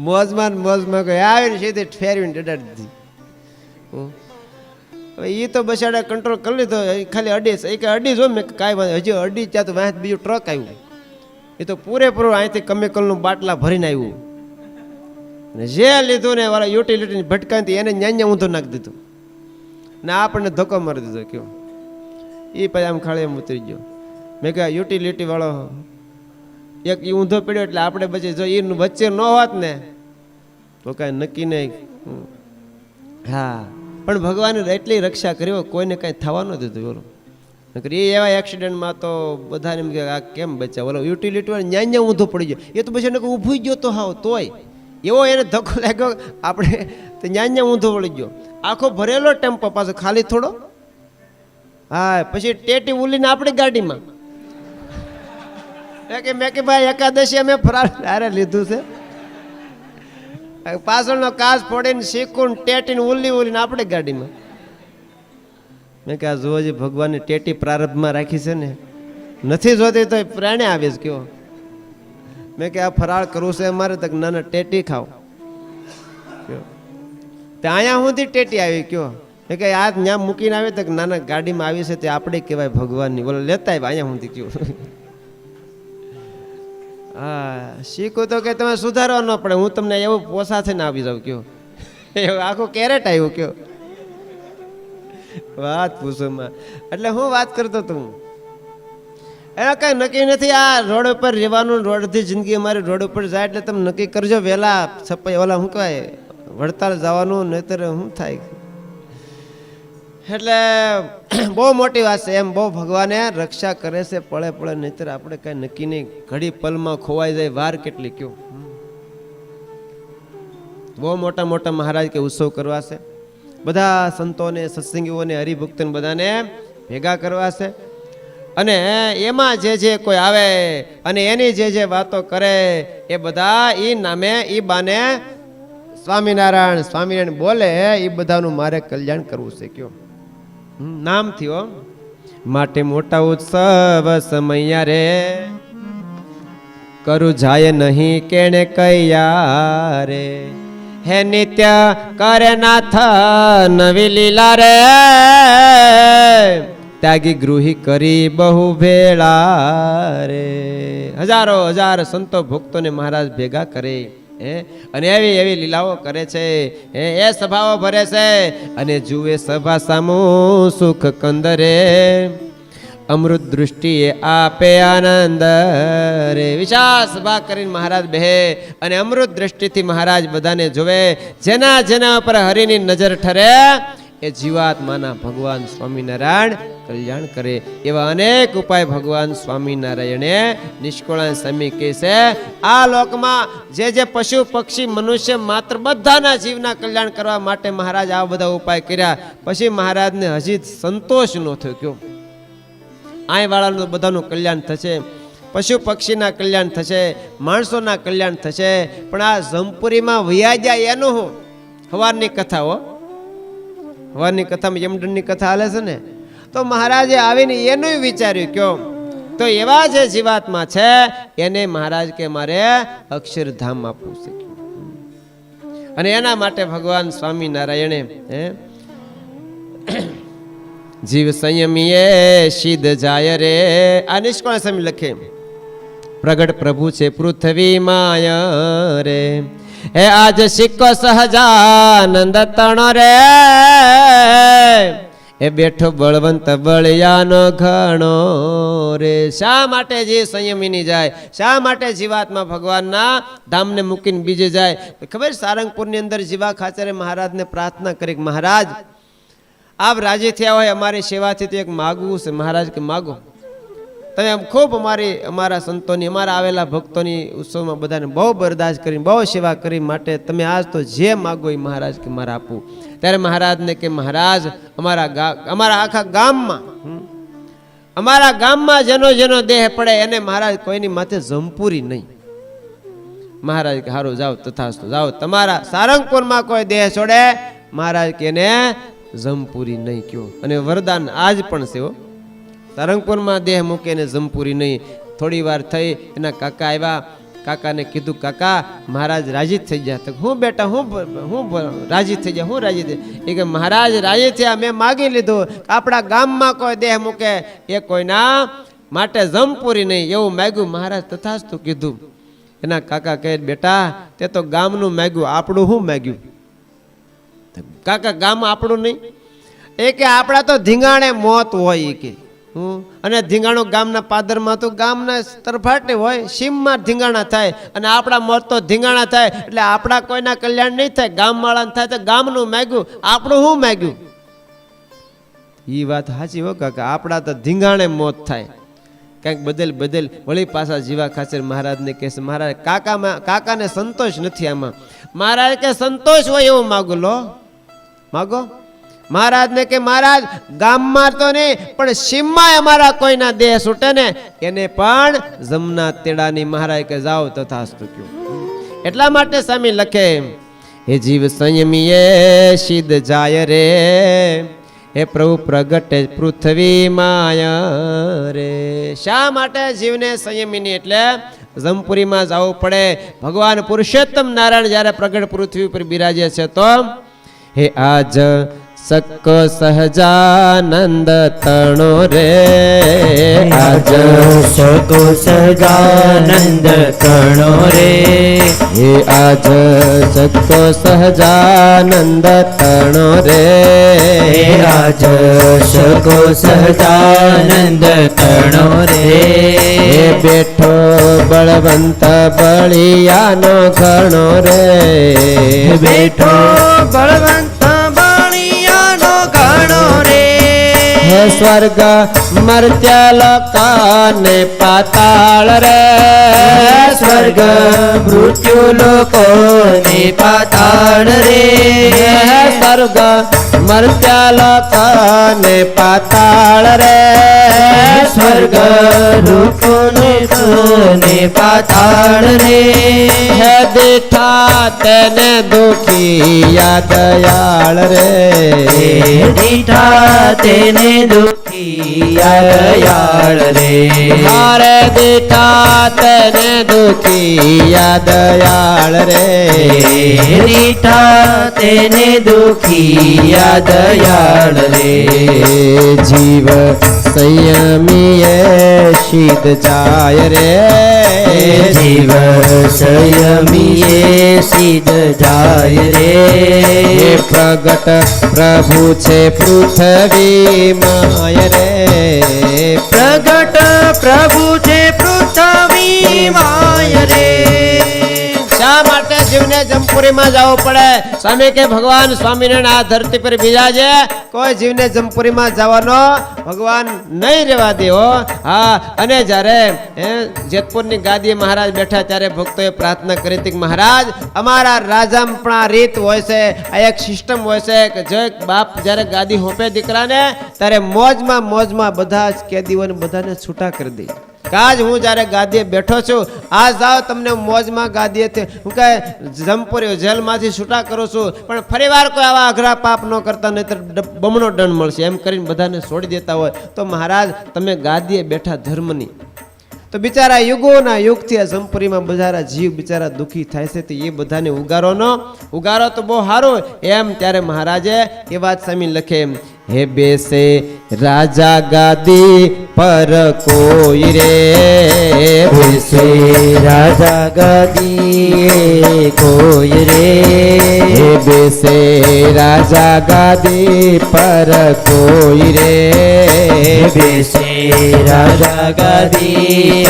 S2: મોજમાં કોઈ આવીને સીધી ફેરવીને દડાડી દીધી. હવે એ તો બસાડા કંટ્રોલ કરી લીધો, ખાલી અડી જો મેં કાંઈ વાત હજી અડી ત્યાં તો વાંચ બીજું ટ્રક આવ્યું. એ તો પૂરેપૂરું અહીંથી કેમિકલનું બાટલા ભરીને આવ્યું ને જે લીધું ને વાળા યુટિલિટીની ભટકાઈ એને ન્યાન્યા ઊંધો નાખી દીધું ને આપણને ધક્કો મારી દીધો. કયો એ પછી આમ ખાલી એમ ઉતરી ગયો. મેં કહ્યું યુટિલિટી વાળો એક એ ઊંધો પડ્યો એટલે આપણે પછી જો એ વચ્ચે ન હોત ને તો કાંઈ નક્કી નહીં. હા પણ ભગવાને એટલી રક્ષા કરી, કોઈને કાંઈ થવા ન દીધું. બોલો નકર એ એવા એક્સિડન્ટમાં તો બધાને એમ કે આ કેમ બચ્યા, બોલો યુટિલિટી વાળો ન્યા ઊંધો પડી ગયો. એ તો પછી એને ઊભું ગયો તો હાવ તોય એવો એને ધક્કો લાગ્યો આપણે તો ન્યા ઊંધો પડી ગયો. આખો ભરેલો ટેમ્પો પાછો ખાલી થોડો. હા પછી ટેટી ઉલીને આપણી ગાડીમાં મેં કે ભાઈ એકાદશી અમે ફરાર હારે લીધું છે, પાછળનો કાચ ફોડીને શીખું ટેટીને ઉલીને આપણે ગાડીમાં. મેં કે આ જોજી ભગવાનની ટેટી પ્રારબ્ધમાં રાખી છે ને, નથી જોતી તો પ્રાણે આવીશ. કયો મેં કે આ ફરાળ કરવું છે અમારે તો નાના ટેટી ખાવ. તે અહીંયા સુધી ટેટી આવી. કયો મેં કે આ ત્યાં મૂકીને આવે તો નાના ગાડીમાં આવી છે તે આપણે કહેવાય ભગવાનની, બોલો લેતા આવ્યા અહીંયા સુધી. કયો હા શીખું તો કે તમે સુધારવા ન પડે, હું તમને એવું પોસા થઈને આવી જાઉં. કયો એવું આખું કેરેટ આવ્યું. કયો વાત પૂછોમાં. એટલે હું વાત કરતો હતો, એના કઈ નક્કી નથી. આ રોડ ઉપર રહેવાનું, રોડથી જિંદગી અમારી રોડ ઉપર જાય એટલે તમે નક્કી કરજો વહેલા છપાઈ ઓલા શું કહેવાય વડતાલ જવાનું, નહીતર શું થાય. એટલે બહુ મોટી વાત છે. એમ બહુ ભગવાને રક્ષા કરે છે પળે પળે, નહીતર આપણે કઈ નક્કી નહીં, ઘડી પલમાં ખોવાઈ જાય, વાર કેટલી. કયો બહુ મોટા મોટા મહારાજ કે ઉત્સવ કરવા છે, બધા સંતોને સત્સંગીઓને હરિભક્તોને બધાને ભેગા કરવા છે. અને એમાં જે કોઈ આવે અને એની જે વાતો કરે એ બધા એ નામે એ બાને સ્વામિનારાયણ બોલે, એ બધાનું મારે કલ્યાણ કરવું છે. કયો નામ થયો માટે મોટા ઉત્સવ સમયા રે, કરું જાય નહીં કેણે કયા રે, હે નિત્ય કરે નાથ નવી લીલા રે ત્યાગી ગૃહી કરી બહુ ભેળા રે હજારો હજાર સંતો ભક્તોને મહારાજ ભેગા કરે અને એવી એવી લીલાઓ કરે છે એ સભાઓ ભરે છે અને જુએ સભા સામું સુખ કંદરે અમૃત દૃષ્ટિએ આપે આનંદ રે વિશાળ સભા કરીને મહારાજ બેહે અને અમૃત દ્રષ્ટિથી મહારાજ બધાને જોવે જેના જેના પર હરિની નજર ઠરે એ જીવાત્માના ભગવાન સ્વામિનારાયણ કલ્યાણ કરે એવા અનેક ઉપાય ભગવાન સ્વામિનારાયણે નિષ્કુળાન સ્વામી કહે છે આ લોકમાં જે પશુ પક્ષી મનુષ્ય માત્ર બધાના જીવના કલ્યાણ કરવા માટે મહારાજ આ બધા ઉપાય કર્યા પછી મહારાજને હજી સંતોષ ન થયો કયો આય વાળાનું બધાનું કલ્યાણ થશે પશુ પક્ષીના કલ્યાણ થશે માણસોના કલ્યાણ થશે પણ આ જમપુરીમાં વૈયા જાય એનું હું હવારની કથા હો હવારની કથામાં યમદંડની કથા હાલે છે ને તો મહારાજે આવીને એનું વિચાર્યું કયો તો એવા જે જીવાત્મા છે એને મહારાજ કે મારે અક્ષરધામ આપવું છે અને એના માટે ભગવાન સ્વામિનારાયણે જીવ સંયમીએ સિદ્ધ જાય રે આ નિષ્કોણ સ્વામી લખે પ્રગટ પ્રભુ છે પૃથ્વી માય રે હે આજ સિક્કો સહજાનંદ તણો રે એ બેઠો બળવંત બળિયાનો ઘણો રે શા માટે જે સંયમીની જાય શા માટે જીવાત્મા ભગવાનના ધામને મૂકીને બીજે જાય ખબર સારંગપુરની અંદર જીવા ખાચરે મહારાજને પ્રાર્થના કરી મહારાજ આપ રાજી થયા હોય અમારી સેવાથી તો એક માગવું છે મહારાજ કે માગો તમે આમ ખૂબ અમારા સંતોની અમારા આવેલા ભક્તોની ઉત્સવમાં બધાને બહુ બરદાસ્ત કરીને બહુ સેવા કરી માટે તમે આજ તો જે માગો એ મહારાજ કે મારે આપવું ત્યારે મહારાજને કે મહારાજ અમારા આખા ગામમાં જેનો દેહ પડે એને મહારાજ કોઈની માથે જંપુરી નહીં મહારાજ કે હારું જાઓ તથાસ્તુ જાઓ તમારા સારંગપુરમાં કોઈ દેહ છોડે મહારાજ કે એને જંપુરી નહીં કયો અને વરદાન આજ પણ છે સારંગપુરમાં દેહ મૂકે ને જંપુરી નહીં થોડી વાર થઈ એના કાકા આવ્યા કાકાને કીધું કાકા મહારાજ રાજી થઈ ગયા તો હું બેટા હું રાજી થઈ ગયા હું રાજી થઈ એ કે મહારાજ રાજી થયા મેં માગી લીધું આપણા ગામમાં કોઈ દેહ મૂકે એ કોઈના માટે જંપુરી નહીં એવું માગ્યું મહારાજ તથાસ્તુ કીધું એના કાકા કહે બેટા તે તો ગામનું માગ્યું આપણું શું માગ્યું કાકા ગામ આપણું નહીં એ કે આપણા તો ધીંગાણે મોત હોય કે અને ધીંગાણું ગામના પાદરમાં તો ગામના તરફાટે હોય સીમમાં ધીંગાણા થાય અને આપણા મોત તો ધીંગાણા થાય એટલે આપણા કોઈના કલ્યાણ નહીં થાય ગામવાળાને થાય તો ગામનું માગ્યું આપણું શું માગ્યું એ વાત સાચી હો કાકા આપણા તો ધીંગાણે મોત થાય કંઈક બદલ વળી પાછા જીવા ખાચર મહારાજને કહે છે મહારાજ કાકાને સંતોષ નથી આમાં મહારાજ કે સંતોષ હોય એવું માગો લો માગો મહારાજને કે મહારાજ ગામમાં તો નહીં પણ સીમમાં અમારા કોઈના દેહ છૂટે ને એને પણ જમના તેડાની મહારાજ કે જાઓ તથાસ્તુ કયો એટલા માટે સ્વામી લખે હે જીવ સંયમીએ સિદ્ધ જાય રે હે પ્રભુ પ્રગટે પૃથ્વી માય રે શા માટે જીવને સંયમીની એટલે જમપુરીમાં જવું પડે ભગવાન પુરુષોત્તમ નારાયણ જ્યારે પ્રગટ પૃથ્વી ઉપર બિરાજે છે તો હે આજ સક્કો સહજાનંદ તણો રે
S3: આજ સકો સહજાનંદ તણો રે
S2: હે આજ સક્કો સહજાનંદ તણો રે
S3: આજ સકો સહજાનંદ તણો રે
S2: બેઠો બળવંત બળિયાનો ઘણો રે
S3: બેઠો બળવંત
S2: હે સ્વર્ગ મર્ત્ય લોકાને પાતાળ રે
S3: સ્વર્ગ મૃત્યુ લોકો ને પાતાળ રે
S2: સ્વર્ગ મર્ત્ય લોકાને પાતાળ રે
S3: સ્વર્ગ લોકો ને પાતાળ રે
S2: હે દીઠા તેને દુખિયા દયાળ રે
S3: દીઠા તેને દુખિયા દયાળ રે
S2: મારે દીઠા તેને દુખિયા દયાળ રે
S3: દીઠા તેને દુખિયા દયાળ રે
S2: જીવ સંયમીએ શીત જાય રે
S3: જીવ સંયમીએ સિદ્ધ જાય રે
S2: પ્રગટ પ્રભુ છે પૃથ્વી માય રે
S3: પ્રગટ પ્રભુ છે પૃથ્વી માય રે
S2: શા માટે જીવને જમપુરીમાં જવું પડે? સ્વામી કે ભગવાન સ્વામિનારાયણ આ ધરતી પર બીજા છે, કોઈ જીવને જમપુરીમાં જવાનો ભગવાન નહીં રહેવા દે હો. હા, અને જ્યારે જેતપુરની ગાદીએ મહારાજ બેઠા ત્યારે ભક્તોએ પ્રાર્થના કરી હતી કે મહારાજ અમારા રાજામાં પણ આ રીત હોય છે, આ એક સિસ્ટમ હોય છે કે જો બાપ જ્યારે ગાદી હોપે દીકરાને ત્યારે મોજમાં બધા જ કેદીઓને બધાને છૂટા કરી દે. કાજ હું જ્યારે ગાદીએ બેઠો છું, આ જાઓ તમને મોજમાં ગાદીએથી હું કહે જમપુરી જેલમાંથી છૂટા કરું છું, પણ ફરીવાર કોઈ આવા અઘરા પાપ ન કરતા, નહીતર બમણો દંડ મળશે એમ કરીને બધાને છોડી દેતા હોય. તો મહારાજ તમે ગાદીએ બેઠા ધર્મની, તો બિચારા યુગોના યુગથી આ જમપુરીમાં બજારા જીવ બિચારા દુઃખી થાય છે, તો એ બધાને ઉગારો તો બહુ સારો એમ. ત્યારે મહારાજે એ વાત સામી લખે એમ, હે બેસે રાજા ગાદી પર કોઈ રે
S3: બેસે રાજા ગાદી કોઈ રે
S2: હે બેસે રાજા ગાદી પર કોઈ રે
S3: બેસે રાજા ગાદી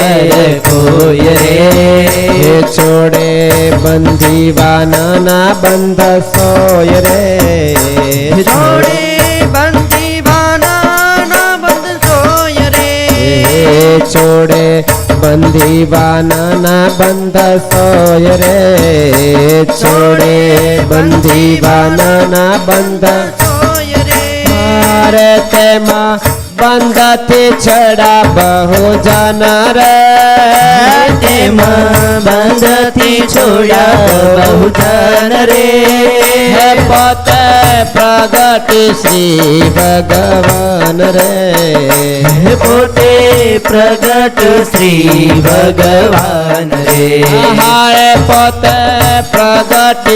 S3: કોઈ રે
S2: છોડે બંધીવાના બંધ સોય રે
S3: છોડે બંધીવાના બંધ સોય રે
S2: છોડે બંધીવાના બંધ સોય રે છોડે બંધીવાના બંધ
S3: સોય રે
S2: મારે તેમાં બંધથી છડા બહુ જન રે
S3: તેમાં બંધથી છોડ્યા બહુ જન રે
S2: હે પોતે પ્રગટ શ્રી ભગવાન રે
S3: પોતે પ્રગટ શ્રી ભગવાન રે
S2: હારે પોતે પ્રગટ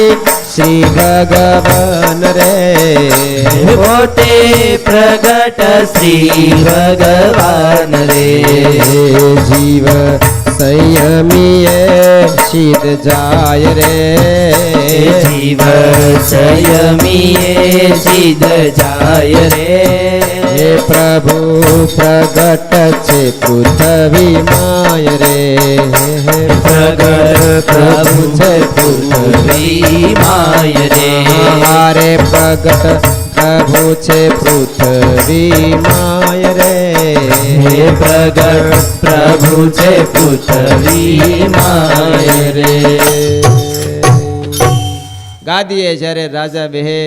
S2: શ્રી ભગવાન રે
S3: પોતે પ્રગટ શ્રી ભગવાન રે
S2: જીવ સંયમીએ શીત જાય રે
S3: જીવ સંયમીએ સિદ્ધ જાય રે
S2: હે પ્રભુ પ્રગટ છે પૃથ્વી માય રે
S3: પ્રગટ પ્રભુ છે પૃથ્વી માય રે
S2: હારે પ્રગટ પ્રભુ છે પૃથ્વી માય રે
S3: પ્રગટ પ્રભુ છે પૃથ્વી માય રે
S2: ગાદીએ જ્યારે રાજા બેહે,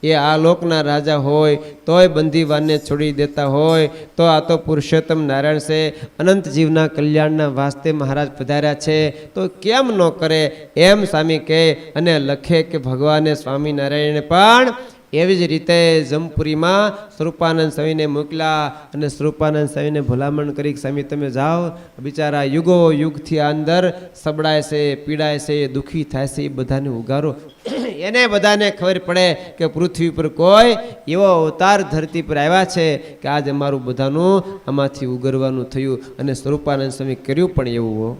S2: એ આ લોકના રાજા હોય તોય બંદીવાનને છોડી દેતા હોય, તો આ તો પુરુષોત્તમ નારાયણ છે, અનંત જીવના કલ્યાણના વાસ્તે મહારાજ પધાર્યા છે, તો કેમ ન કરે એમ સ્વામી કહે અને લખે કે ભગવાને સ્વામિનારાયણે પણ એવી જ રીતે જમપુરીમાં સ્વરૂપાનંદ સ્વામીને મોકલ્યા અને સ્વરૂપાનંદ સ્વામીને ભલામણ કરી કે સ્વામી તમે જાઓ, બિચારા યુગો યુગથી આ અંદર સબડાય છે, પીડાય છે, દુઃખી થાય છે, એ બધાને ઉગારો. એને બધાને ખબર પડે કે પૃથ્વી પર કોઈ એવો અવતાર ધરતી પર આવ્યા છે કે આજ અમારું બધાનું આમાંથી ઉગરવાનું થયું. અને સ્વરૂપાનંદ સ્વામી કર્યું પણ એવું.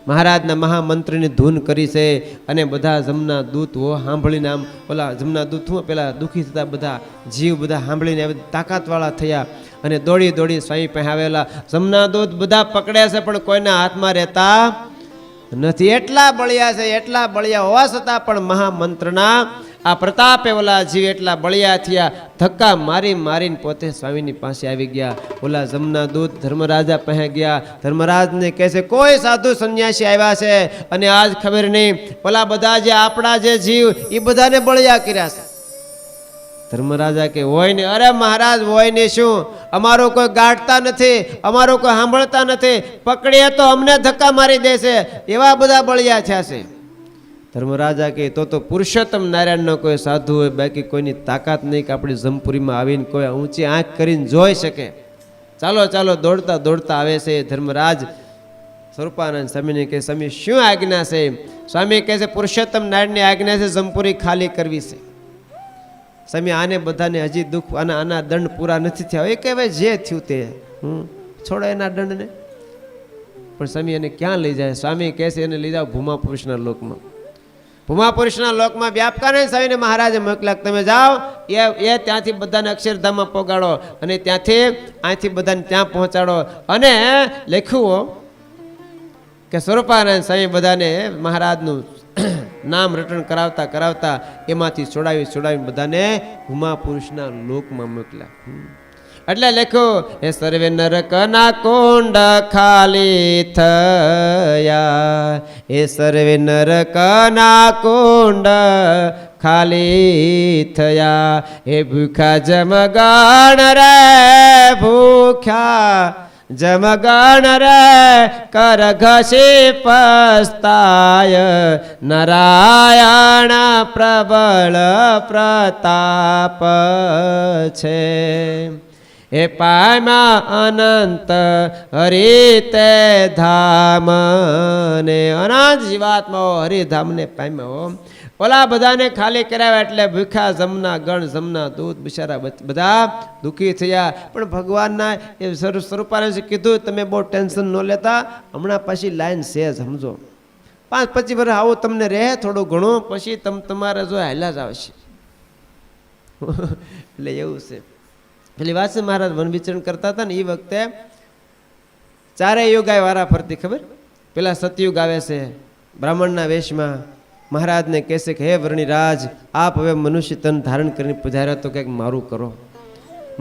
S2: મહારાજના મહામંત્રની ધૂન કરી છે અને બધા જમના દૂત સાંભળીને આમ ઓલા જમના દૂત હું પેલા દુઃખી થતા બધા જીવ બધા સાંભળીને તાકાતવાળા થયા અને દોડી દોડી સ્વામી પાસે આવેલા. જમના દૂત બધા પકડે છે પણ કોઈના હાથમાં રહેતા નથી. એટલા બળિયા હોવા છતાં પણ મહામંત્રના આ પ્રતાપે ઓલા જીવ એટલા બળિયા થયા, ધક્કા મારીને પોતે સ્વામીની પાસે આવી ગયા. ઓલા જમના દૂત ધર્મરાજા પાસે ગયા. ધર્મરાજને કહે છે કોઈ સાધુ સંન્યાસી આવ્યા છે અને આજ ખબર નહીં ઓલા બધા જે આપણા જે જીવ એ બધાને બળિયા કર્યા છે. ધર્મરાજા કે હોય ને, અરે મહારાજ હોય ને શું, અમારું કોઈ ગાંઠતા નથી, અમારું કોઈ સાંભળતા નથી, પકડીએ તો અમને ધક્કા મારી દેશે, એવા બધા બળિયા થયા છે. ધર્મરાજા કે તો પુરુષોત્તમ નારાયણનો કોઈ સાધુ હોય, બાકી કોઈની તાકાત નહીં કે આપણી જમપુરીમાં આવીને કોઈ ઊંચી આંખ કરીને જોઈ શકે. ચાલો ચાલો દોડતા દોડતા આવે છે. ધર્મરાજ સ્વરૂપાનંદ સ્વામીને કહે, સ્વામી શું આજ્ઞા છે? સ્વામી કહે છે, પુરુષોત્તમ નારાયણની આજ્ઞા છે જમપુરી ખાલી કરવી છે. સ્વામી આને બધાને હજી દુઃખ આના દંડ પૂરા નથી થયા. એ કહેવાય જે થયું તે છોડો એના દંડને. પણ સ્વામી એને ક્યાં લઈ જાય? સ્વામી કહે છે એને લઈ જાઓ ભૂમા પુરુષના લોકમાં. ભૂમા પુરુષના લોકમાં વ્યાપકાનંદ સ્વામીને મહારાજે મોકલ્યા, તમે જાઓ એ ત્યાંથી બધાને અક્ષરધામમાં પહોંચાડો અને ત્યાંથી અહીંથી બધાને ત્યાં પહોંચાડો. અને લખ્યું કે સ્વરૂપાનંદ સ્વામી બધાને મહારાજનું નામ રટણ કરાવતા કરાવતા એમાંથી છોડાવી બધાને ભૂમા પુરુષના લોકમાં મોકલ્યા. એટલે લખ્યું, એ સર્વે નરકના કુંડ ખાલી થયા, એ સર્વે નરકના કુંડ ખાલી થયા, એ ભૂખ્યા જમગણ રે ભૂખ્યા જમગણ રે કર ઘસી પસ્તાય, નારાયણ પ્રબળ પ્રતાપ છે, એ પામ્યા અનંત હરિતે ધામ ને અનંત જીવાત્માઓ હરિધામને પામ્યો. ઓલા બધાને ખાલી કરાવ્યા એટલે ભૂખ્યા જમના ગણ જમના દૂત બિચારા બધા દુઃખી થયા. પણ ભગવાનના એ સ્વરૂપાનંદ કીધું, તમે બહુ ટેન્શન ન લેતા, હમણાં પછી લાઈન છે સમજો, 5-25 વર્ષ આવું તમને રહે થોડું ઘણું, પછી તમારે જો હાલ્યા જ આવશે. એટલે એવું છે. પેલી વાત છે, મહારાજ વન વિચરણ કરતા હતા ને એ વખતે 4 યુગ આવે વારા ફરતી, ખબર? પેલા સતયુગ આવે છે બ્રાહ્મણના વેશમાં. મહારાજને કહેશે કે હે વર્ણિરાજ, આપ હવે મનુષ્ય તન ધારણ કરીને પધાર્યા તો કંઈક મારું કરો.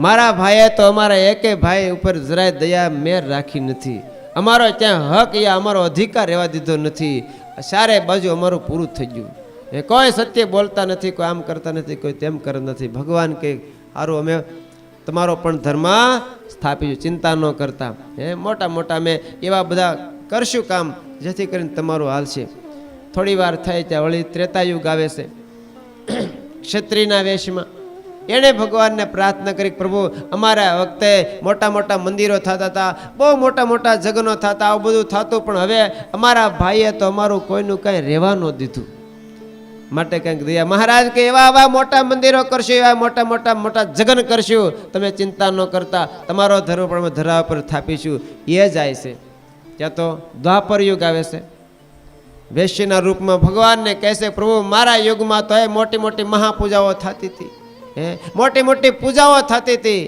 S2: મારા ભાઈએ તો અમારા એકે ભાઈ ઉપર જરાય દયા મેર રાખી નથી, અમારો ત્યાં હક યા અમારો અધિકાર રહેવા દીધો નથી, સારે બાજુ અમારું પૂરું થઈ ગયું. એ કોઈ સત્ય બોલતા નથી, કોઈ આમ કરતા નથી, કોઈ તેમ કરતા નથી. ભગવાન કે સારું અમે તમારો પણ ધર્મ સ્થાપીશું, ચિંતા ન કરતા. મોટા મોટા અમે એવા બધા કરશું કામ જેથી કરીને તમારું હાલશે. થોડી વાર થઈ ત્યાં વળી ત્રેતાયુગ આવે છે. ક્ષત્રિયના વેશમાં એણે ભગવાનને પ્રાર્થના કરી, પ્રભુ અમારા વખતે મોટા મોટા મંદિરો થતા હતા, બહુ મોટા મોટા જગનો થતા, આવું બધું થતું, પણ હવે અમારા ભાઈએ તો અમારું કોઈનું કાંઈ રહેવા ન દીધું, માટે કંઈક દયા. મહારાજ કે એવા મોટા મંદિરો કરશું, એવા મોટા જગન કરશું, તમે ચિંતા ન કરતા, તમારો ધર્મ પણ અમે ધરા પર થાપીશું. એ જાય છે. ત્યાં તો દ્વાપર યુગ આવે છે. વેશ્યના રૂપમાં ભગવાનને કહેશે, પ્રભુ મારા યુગમાં તો મોટી મોટી મહાપૂજાઓ થતી હતી, મોટી મોટી પૂજાઓ થતી હતી,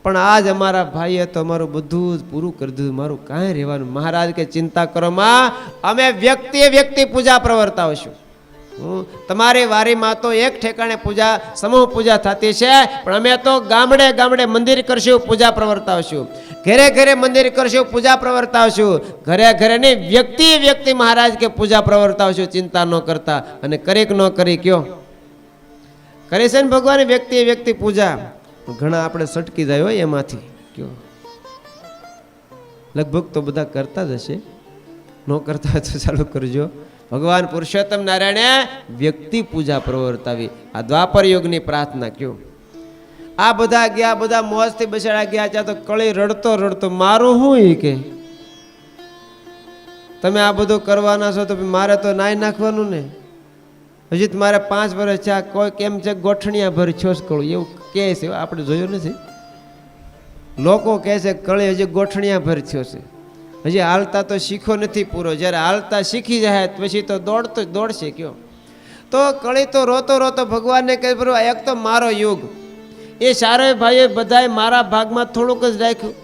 S2: પણ આજ અમારા ભાઈએ તો અમારું બધું જ પૂરું કરી દીધું, મારું કાંઈ રહેવાનું. મહારાજ કે ચિંતા કરો માં, અમે વ્યક્તિ પૂજા પ્રવર્તાવશું. તમારી વારીમાં તો એક ઠેકાણે પૂજા સમૂહ પૂજા થતી છે, પણ અમે તો ગામડે ગામડે મંદિર કરશું, પૂજા પ્રવર્તાવશું, ઘરે ઘરે મંદિર કરશું, પૂજા પ્રવર્તાવશું, ઘરે ઘરે નહીં વ્યક્તિ મહારાજ કે પૂજા પ્રવર્તાવશું, ચિંતા ન કરતા. અને કરી કે ન કરી કયો કરે છે ને ભગવાન વ્યક્તિ પૂજા. ઘણા આપણે સટકી જાય હોય એમાંથી કયો, લગભગ તો બધા કરતા જ હશે, ન કરતા હોય તો ચાલુ કરજો. ભગવાન પુરુષોત્તમ નારાયણે વ્યક્તિ પૂજા પ્રવર્તાવી. આ દ્વાપર યુગની પ્રાર્થના કયો. આ બધા ગયા, બધા મોજથી બેસાડા ગયા, ત્યાં તો કળી રડતો મારું શું એ કે તમે આ બધું કરવાના છો તો મારે તો નાઈ નાખવાનું ને. હજી મારે 5 વર્ષ છે, કોઈ કેમ છે ગોઠણિયા ભર છોસ કળું એવું કહે છે, આપણે જોયું નથી. લોકો કહે છે કળી હજી ગોઠણિયા ભર થયો છે, હજી હાલતા તો શીખો નથી પૂરો. જ્યારે હાલતા શીખી જાય પછી તો દોડશે કયો. તો કળી તો રોતો ભગવાનને કહે, બરોબર એક તો મારો યુગ, એ સારો ભાઈએ બધાએ મારા ભાગમાં થોડુંક જ રાખ્યું,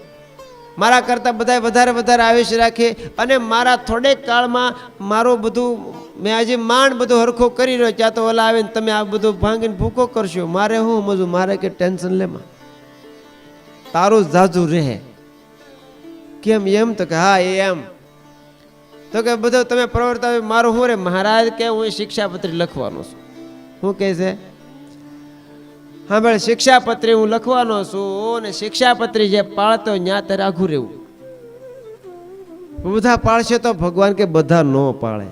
S2: મારા કરતાં બધાએ વધારે આયુષ્ય રાખે, અને મારા થોડેક કાળમાં મારું બધું મેં હજી માંડ બધું હરખું કરી રહ્યો, ત્યાં તો ઓલા આવીને તમે આ બધું ભાંગીને ભૂકો કરશો, મારે હું સમજવું, મારે કે ટેન્શન લેમાં તારું જાજુ રહે. કેમ એમ? તો કે હા એમ. તો કે બધું તમે પ્રવર્તાવ, મારું શું રે? મહારાજ કે હું શિક્ષાપત્રી લખવાનો છું. શું કહે છે? હા ભાઈ શિક્ષાપત્રી હું લખવાનો છું અને શિક્ષાપત્રી જે પાળતો ત્યાં તારે આઘું રહેવું. બધા પાળશે તો ભગવાન કે બધા ન પાળે.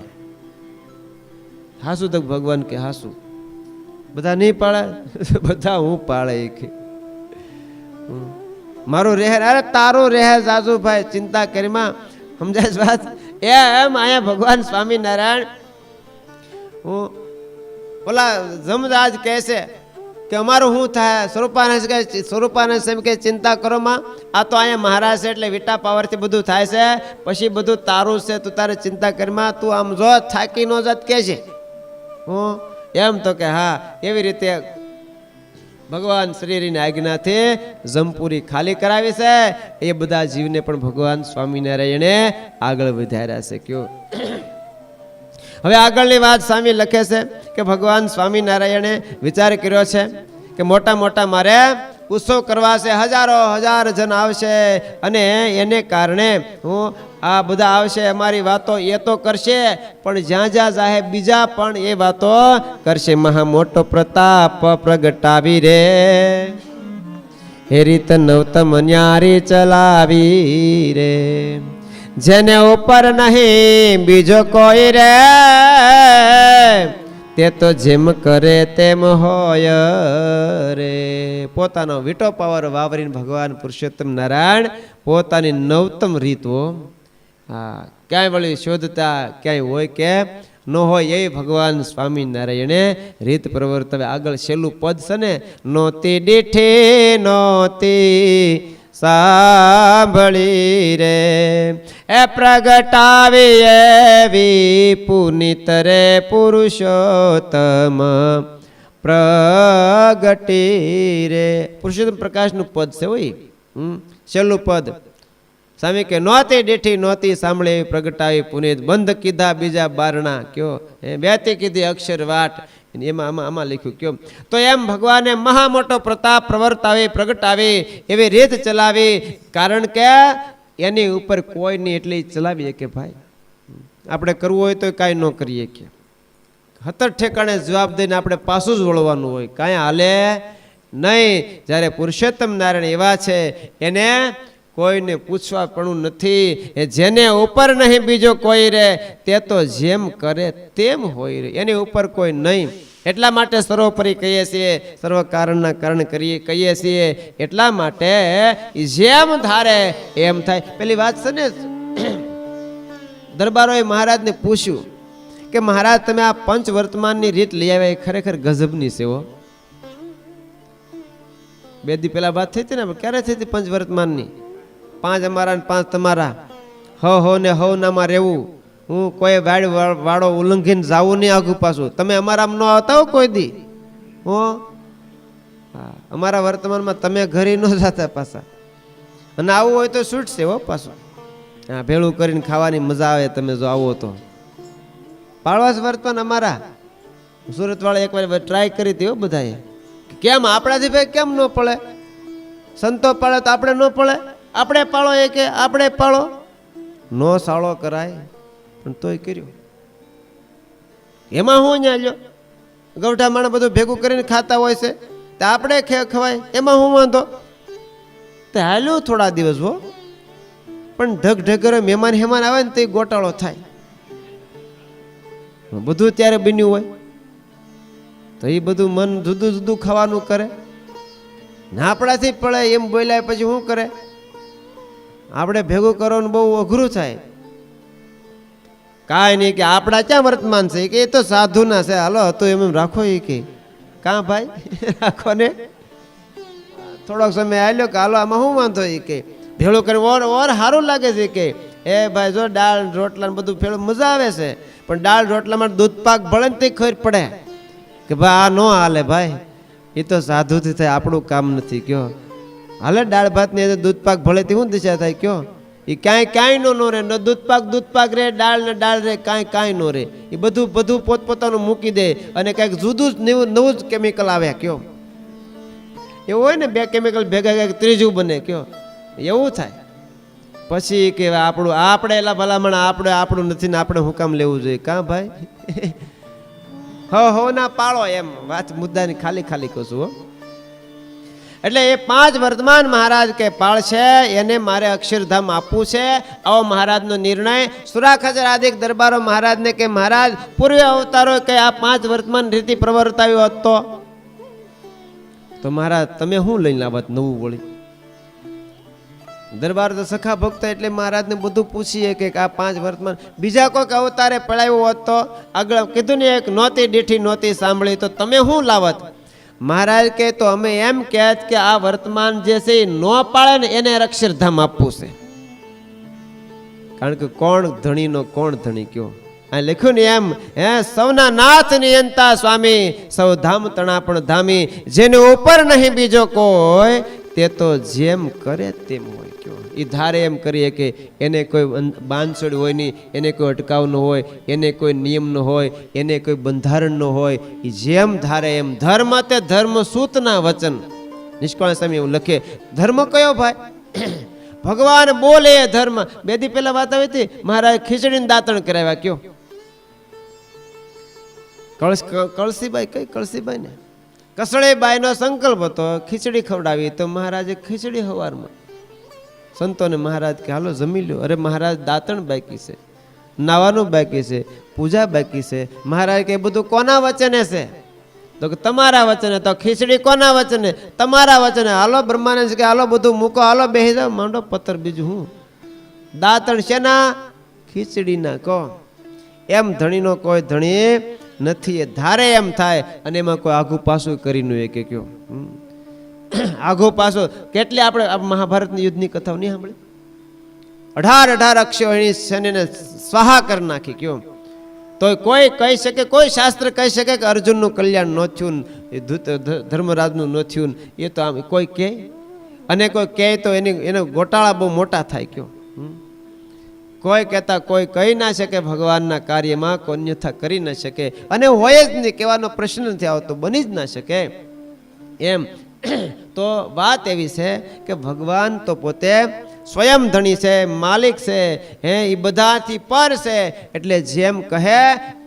S2: હાસુ તો ભગવાન કે હાસુ બધા નહીં પાળે બધા હું પાળે કે મારું રહે. અરે તારું રહે જાજુભાઈ ચિંતા કરીમાં સમજાય વાત એમ. અહીંયા ભગવાન સ્વામિનારાયણ હું ઓલા જમરાજ કહે છે કે અમારું શું થાય સ્વરૂપાનંદ કે ચિંતા કરો માં આ તો અહીંયા મહારાજ છે એટલે વિટા પાવરથી બધું થાય છે પછી બધું તારું છે તું તારે ચિંતા કરીમાં તું આમ જો થાકી નો જાત કે છે હું એમ તો કે હા એવી રીતે ભગવાન શ્રીની આજ્ઞાથી જમપુરી ખાલી કરાવી છે. એ બધા જીવને પણ ભગવાન સ્વામિનારાયણે આગળ વધાર્યા છે. કયો હવે આગળની વાત સ્વામી લખે છે કે ભગવાન સ્વામિનારાયણે વિચાર કર્યો છે કે મોટા મોટા મારે ઉત્સવ કરવા છે, હજારો હજાર જન આવશે અને એને કારણે હું આ બધા આવશે અમારી વાતો એ તો કરશે પણ જ્યાં જ્યાં જાહે બીજા પણ એ વાતો કરશે. મહા મોટો પ્રતાપ પ્રગટાવી રે એ રીત નવતમ ન્યારી ચલાવી રે જેને ઉપર નહીં બીજો કોઈ રે તે તો જેમ કરે તેમ હોય રે. પોતાનો વિટો પાવર વાવરીને ભગવાન પુરુષોત્તમ નારાયણ પોતાની નવતમ રીતો હા ક્યાંય વળી શોધતા ક્યાંય હોય કે ન હોય એ ભગવાન સ્વામિનારાયણે રીત પ્રવર્તવે. આગળ છેલ્લું પદ છે ને નોતી દીઠી નોતી સાંભળી રે એ પ્રગટાવી એવી પુનિત રે પુરુષોત્તમ પ્રગટી રે. પુરુષોત્તમ પ્રકાશનું પદ છે હોય છેલ્લું પદ સ્વામી કે નોતી દીઠી નોતી સાંભળે પ્રગટાવી પુનિત બંધ કીધા બીજા બારણા કયો બેતી કીધી અક્ષર વાટ એમાં આમાં લખ્યું કયો. તો એમ ભગવાને મહા મોટો પ્રતાપ પ્રવર્તાવી પ્રગટાવી એવી રીત ચલાવી કારણ કે એની ઉપર કોઈની એટલી ચલાવીએ કે ભાઈ આપણે કરવું હોય તો કાંઈ ન કરીએ કે હતર ઠેકાણે જવાબ દઈને આપણે પાછું જ વળવાનું હોય કાંઈ હાલે નહીં. જ્યારે પુરુષોત્તમ નારાયણ એવા છે એને કોઈને પૂછવા પણ નથી. એ જેને ઉપર નહીં બીજો કોઈ રે તે તો જેમ કરે તેમ હોય રે એની ઉપર કોઈ નહીં. એટલા માટે સર્વોપરી કહીએ છીએ સર્વ કારણના કારણ કહીએ છીએ એટલા માટે જેમ ધારે એમ થાય. પેલી વાત છે ને દરબારોએ મહારાજને પૂછ્યું કે મહારાજ તમે આ પંચ વર્તમાનની રીત લઈ આવ્યા એ ખરેખર ગજબની છે હો. બે દી પેલા વાત થઈ હતી ને ક્યારે થઈ હતી પંચ વર્તમાનની 5 અમારા ને 5 તમારા હો ને હવ નામાં રહેવું હું કોઈ વાળો ઉલ્લંઘન જાવું નહીં આગું પાછું તમે અમારામાં ન આવતા હો કોઈ દી હો અમારા વર્તમાનમાં તમે ઘરે ન જતા પાછા અને આવું હોય તો છૂટશે હો પાછું હા ભેળું કરીને ખાવાની મજા આવે તમે જો આવો તો. પાળવાસ વર્તમાન અમારા સુરત વાળા એકવાર ટ્રાય કરી હતી હો બધાએ કેમ આપણાથી ભાઈ કેમ ન પડે સંતો પાળે તો આપણે ન પડે આપણે પાળો એ કે આપણે પાળો નો સાળો કરાય પણ તોય કર્યું. એમાં હું ત્યાં લ્યો ગૌઠા માણસ બધું ભેગું કરીને ખાતા હોય છે તો આપણે ખવાય એમાં હું વાંધો તે હાલ્યું થોડા દિવસ હો પણ ઢગઢગર મહેમાન હેમાન આવે ને તો ગોટાળો થાય બધું ત્યારે બન્યું હોય તો એ બધું મન જુદું જુદું ખાવાનું કરે ના આપણાથી પડે એમ બોલાય પછી શું કરે આપણે ભેગું કરવાનું બહુ અઘરું થાય. કાંઈ નહીં કે આપણા ક્યાં વર્તમાન છે કે એ તો સાધુના છે હાલો હતો એમ રાખો એ કે કાં ભાઈ રાખો ને થોડોક સમય આવ્યો કે હાલો આમાં શું વાંધો એ કે ભેળું કરીને ઓર સારું લાગે છે કે એ ભાઈ જો દાળ રોટલા ને બધું ભેળું મજા આવે છે પણ દાળ રોટલામાં દૂધ પાક ભળે ને તે ખબર પડે કે ભાઈ આ નો હાલે ભાઈ એ તો સાધુથી થાય આપણું કામ નથી કયો હાલે દાળ ભાત ને દૂધ પાક ભળેથી શું દિશા થાય કયો એ ક્યાંય નો રે ન દૂધ પાક રે દાળ ને દાળ રે કાંઈ નો રે એ બધું પોતપોતાનું મૂકી દે અને કંઈક જુદું જ નવું જ કેમિકલ આવે કયો એવું હોય ને બે કેમિકલ ભેગા કંઈક ત્રીજું બને કયો એવું થાય પછી કે આપણે એલા ભલામણ આપણું નથી ને આપણે હું કામ લેવું જોઈએ કાં ભાઈ હો ના પાળો એમ વાત મુદ્દાની ખાલી કહું છું હો એટલે એ 5 વર્તમાન મહારાજ કે પાળશે એને મારે અક્ષરધામ આપવું છે. આવો મહારાજનો નિર્ણય. સુરાખચર આદિક દરબારો મહારાજને કે મહારાજ પૂર્વ અવતારો કે આ 5 વર્તમાન રીતિ પ્રવર્તાવ્યો હોત તો મહારાજ તમે શું લઈને લાવત નવું વળી? દરબાર તો સખા ભક્ત એટલે મહારાજને બધું પૂછીએ કે આ 5 વર્તમાન બીજા કોઈક અવતારે પડાવ્યો હોત તો આગળ કીધું ને એક નહોતી દીઠી નહોતી સાંભળી તો તમે શું લાવત? મહારાજ કે તો અમે એમ કહેત કે આ વર્તમાન જે છે એ ન પાળે ને એને અક્ષરધામ આપવું છે. કારણ કે કોણ ધણીનો કોણ ધણી કયો આ લખ્યું ને એમ સૌના નાથ નિયંતા સ્વામી સૌ ધામ તણા પણ ધામી જેને ઉપર નહીં બીજો કોઈ તે તો જેમ કરે તેમ હોય કયો. એ ધારે એમ કરીએ કે એને કોઈ બાંધછોડ હોય નહીં, એને કોઈ અટકાવ ન હોય, એને કોઈ નિયમ ન હોય, એને કોઈ બંધારણ ન હોય. એ જેમ ધારે એમ ધર્મ તે ધર્મ સૂતના વચન નિષ્કાળ સ્વામી એવું લખે. ધર્મ કયો ભાઈ? ભગવાન બોલે ધર્મ. બે દી પહેલા વાત આવી હતી મહારાજ ખીચડીને દાંતણ કરાવ્યા કયો. કળસીબાઈ કઈ કળસીબાઈ ને કસળેબાઈ નો સંકલ્પ હતો ખીચડી ખવડાવી તો મહારાજે ખીચડી હવારમાં સંતોને મહારાજ કે હાલો જમી લો. અરે મહારાજ દાંતણ બાકી છે, નાવાનું બાકી છે, પૂજા બાકી છે. મહારાજ કે બધું કોના વચને છે? તો કે તમારા વચને. તો ખીચડી કોના વચને? તમારા વચને. હાલો બ્રહ્માનંદ કે હાલો બધું મૂકો, હાલો બેસી જાઓ, માંડો પથ્થર. બીજું હું દાંતણ શેના? ખીચડીના. કહો એમ ધણીનો કોઈ ધણી નથી. એ ધારે એમ થાય અને એમાં કોઈ આઘું પાછું કરીને કે કયો આઘું પાછું. કેટલી આપણે મહાભારતની યુદ્ધની કથાઓ નહીં સાંભળી? 18 અક્ષોહિણી સૈન્યને સ્વાહા કરી નાખી કયો. તો કોઈ કહી શકે, કોઈ શાસ્ત્ર કહી શકે કે અર્જુનનું કલ્યાણ ન થયું, ધર્મરાજનું ન થયું? એ તો આમ કોઈ કહે અને કોઈ કહે તો એને ગોટાળા બહુ મોટા થાય કયો. કોઈ કહેતા કોઈ કહી ના શકે ભગવાનના કાર્યમાં, કોઈ અન્યથા કરી ના શકે. અને હોય જ નહીં, કહેવાનો પ્રશ્ન નથી આવતો, બની જ ના શકે એમ. તો વાત એવી છે કે ભગવાન તો પોતે સ્વયં ધણી છે, માલિક છે, એ બધાથી પર છે. એટલે જેમ કહે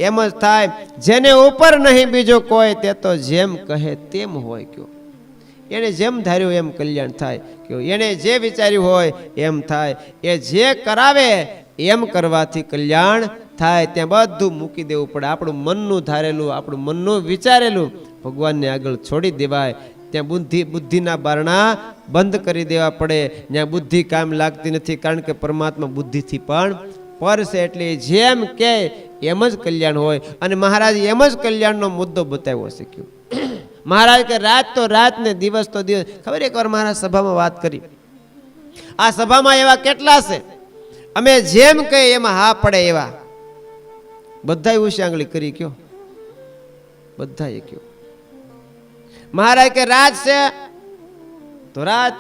S2: એમ જ થાય. જેને ઉપર નહીં બીજો કોઈ તે તો જેમ કહે તેમ હોય કયો. એને જેમ ધાર્યું એમ કલ્યાણ થાય કયો. એને જે વિચાર્યું હોય એમ થાય. એ જે કરાવે એમ કરવાથી કલ્યાણ થાય. ત્યાં બધું મૂકી દેવું પડે. આપણું મનનું ધારેલું, આપણું મનનું વિચારેલું ભગવાનને આગળ છોડી દેવાય. ત્યાં બુદ્ધિના બારણા બંધ કરી દેવા પડે. ત્યાં બુદ્ધિ કામ લાગતી નથી, કારણ કે પરમાત્મા બુદ્ધિથી પણ પર છે. એટલે જેમ કે એમ જ કલ્યાણ હોય. અને મહારાજ એમ જ કલ્યાણનો મુદ્દો બતાવ્યો છે કયો. મહારાજ કે રાત તો રાત ને દિવસ તો દિવસ. ખબર એકવાર મહારાજ સભામાં વાત કરી. આ સભામાં એવા કેટલા છે અમે જેમ કહીએ એમાં હા પડે એવા. બધા ઉછી આંગળી કરી કયો. બધા કયો. મહારાજ કે રાત છે તો રાત.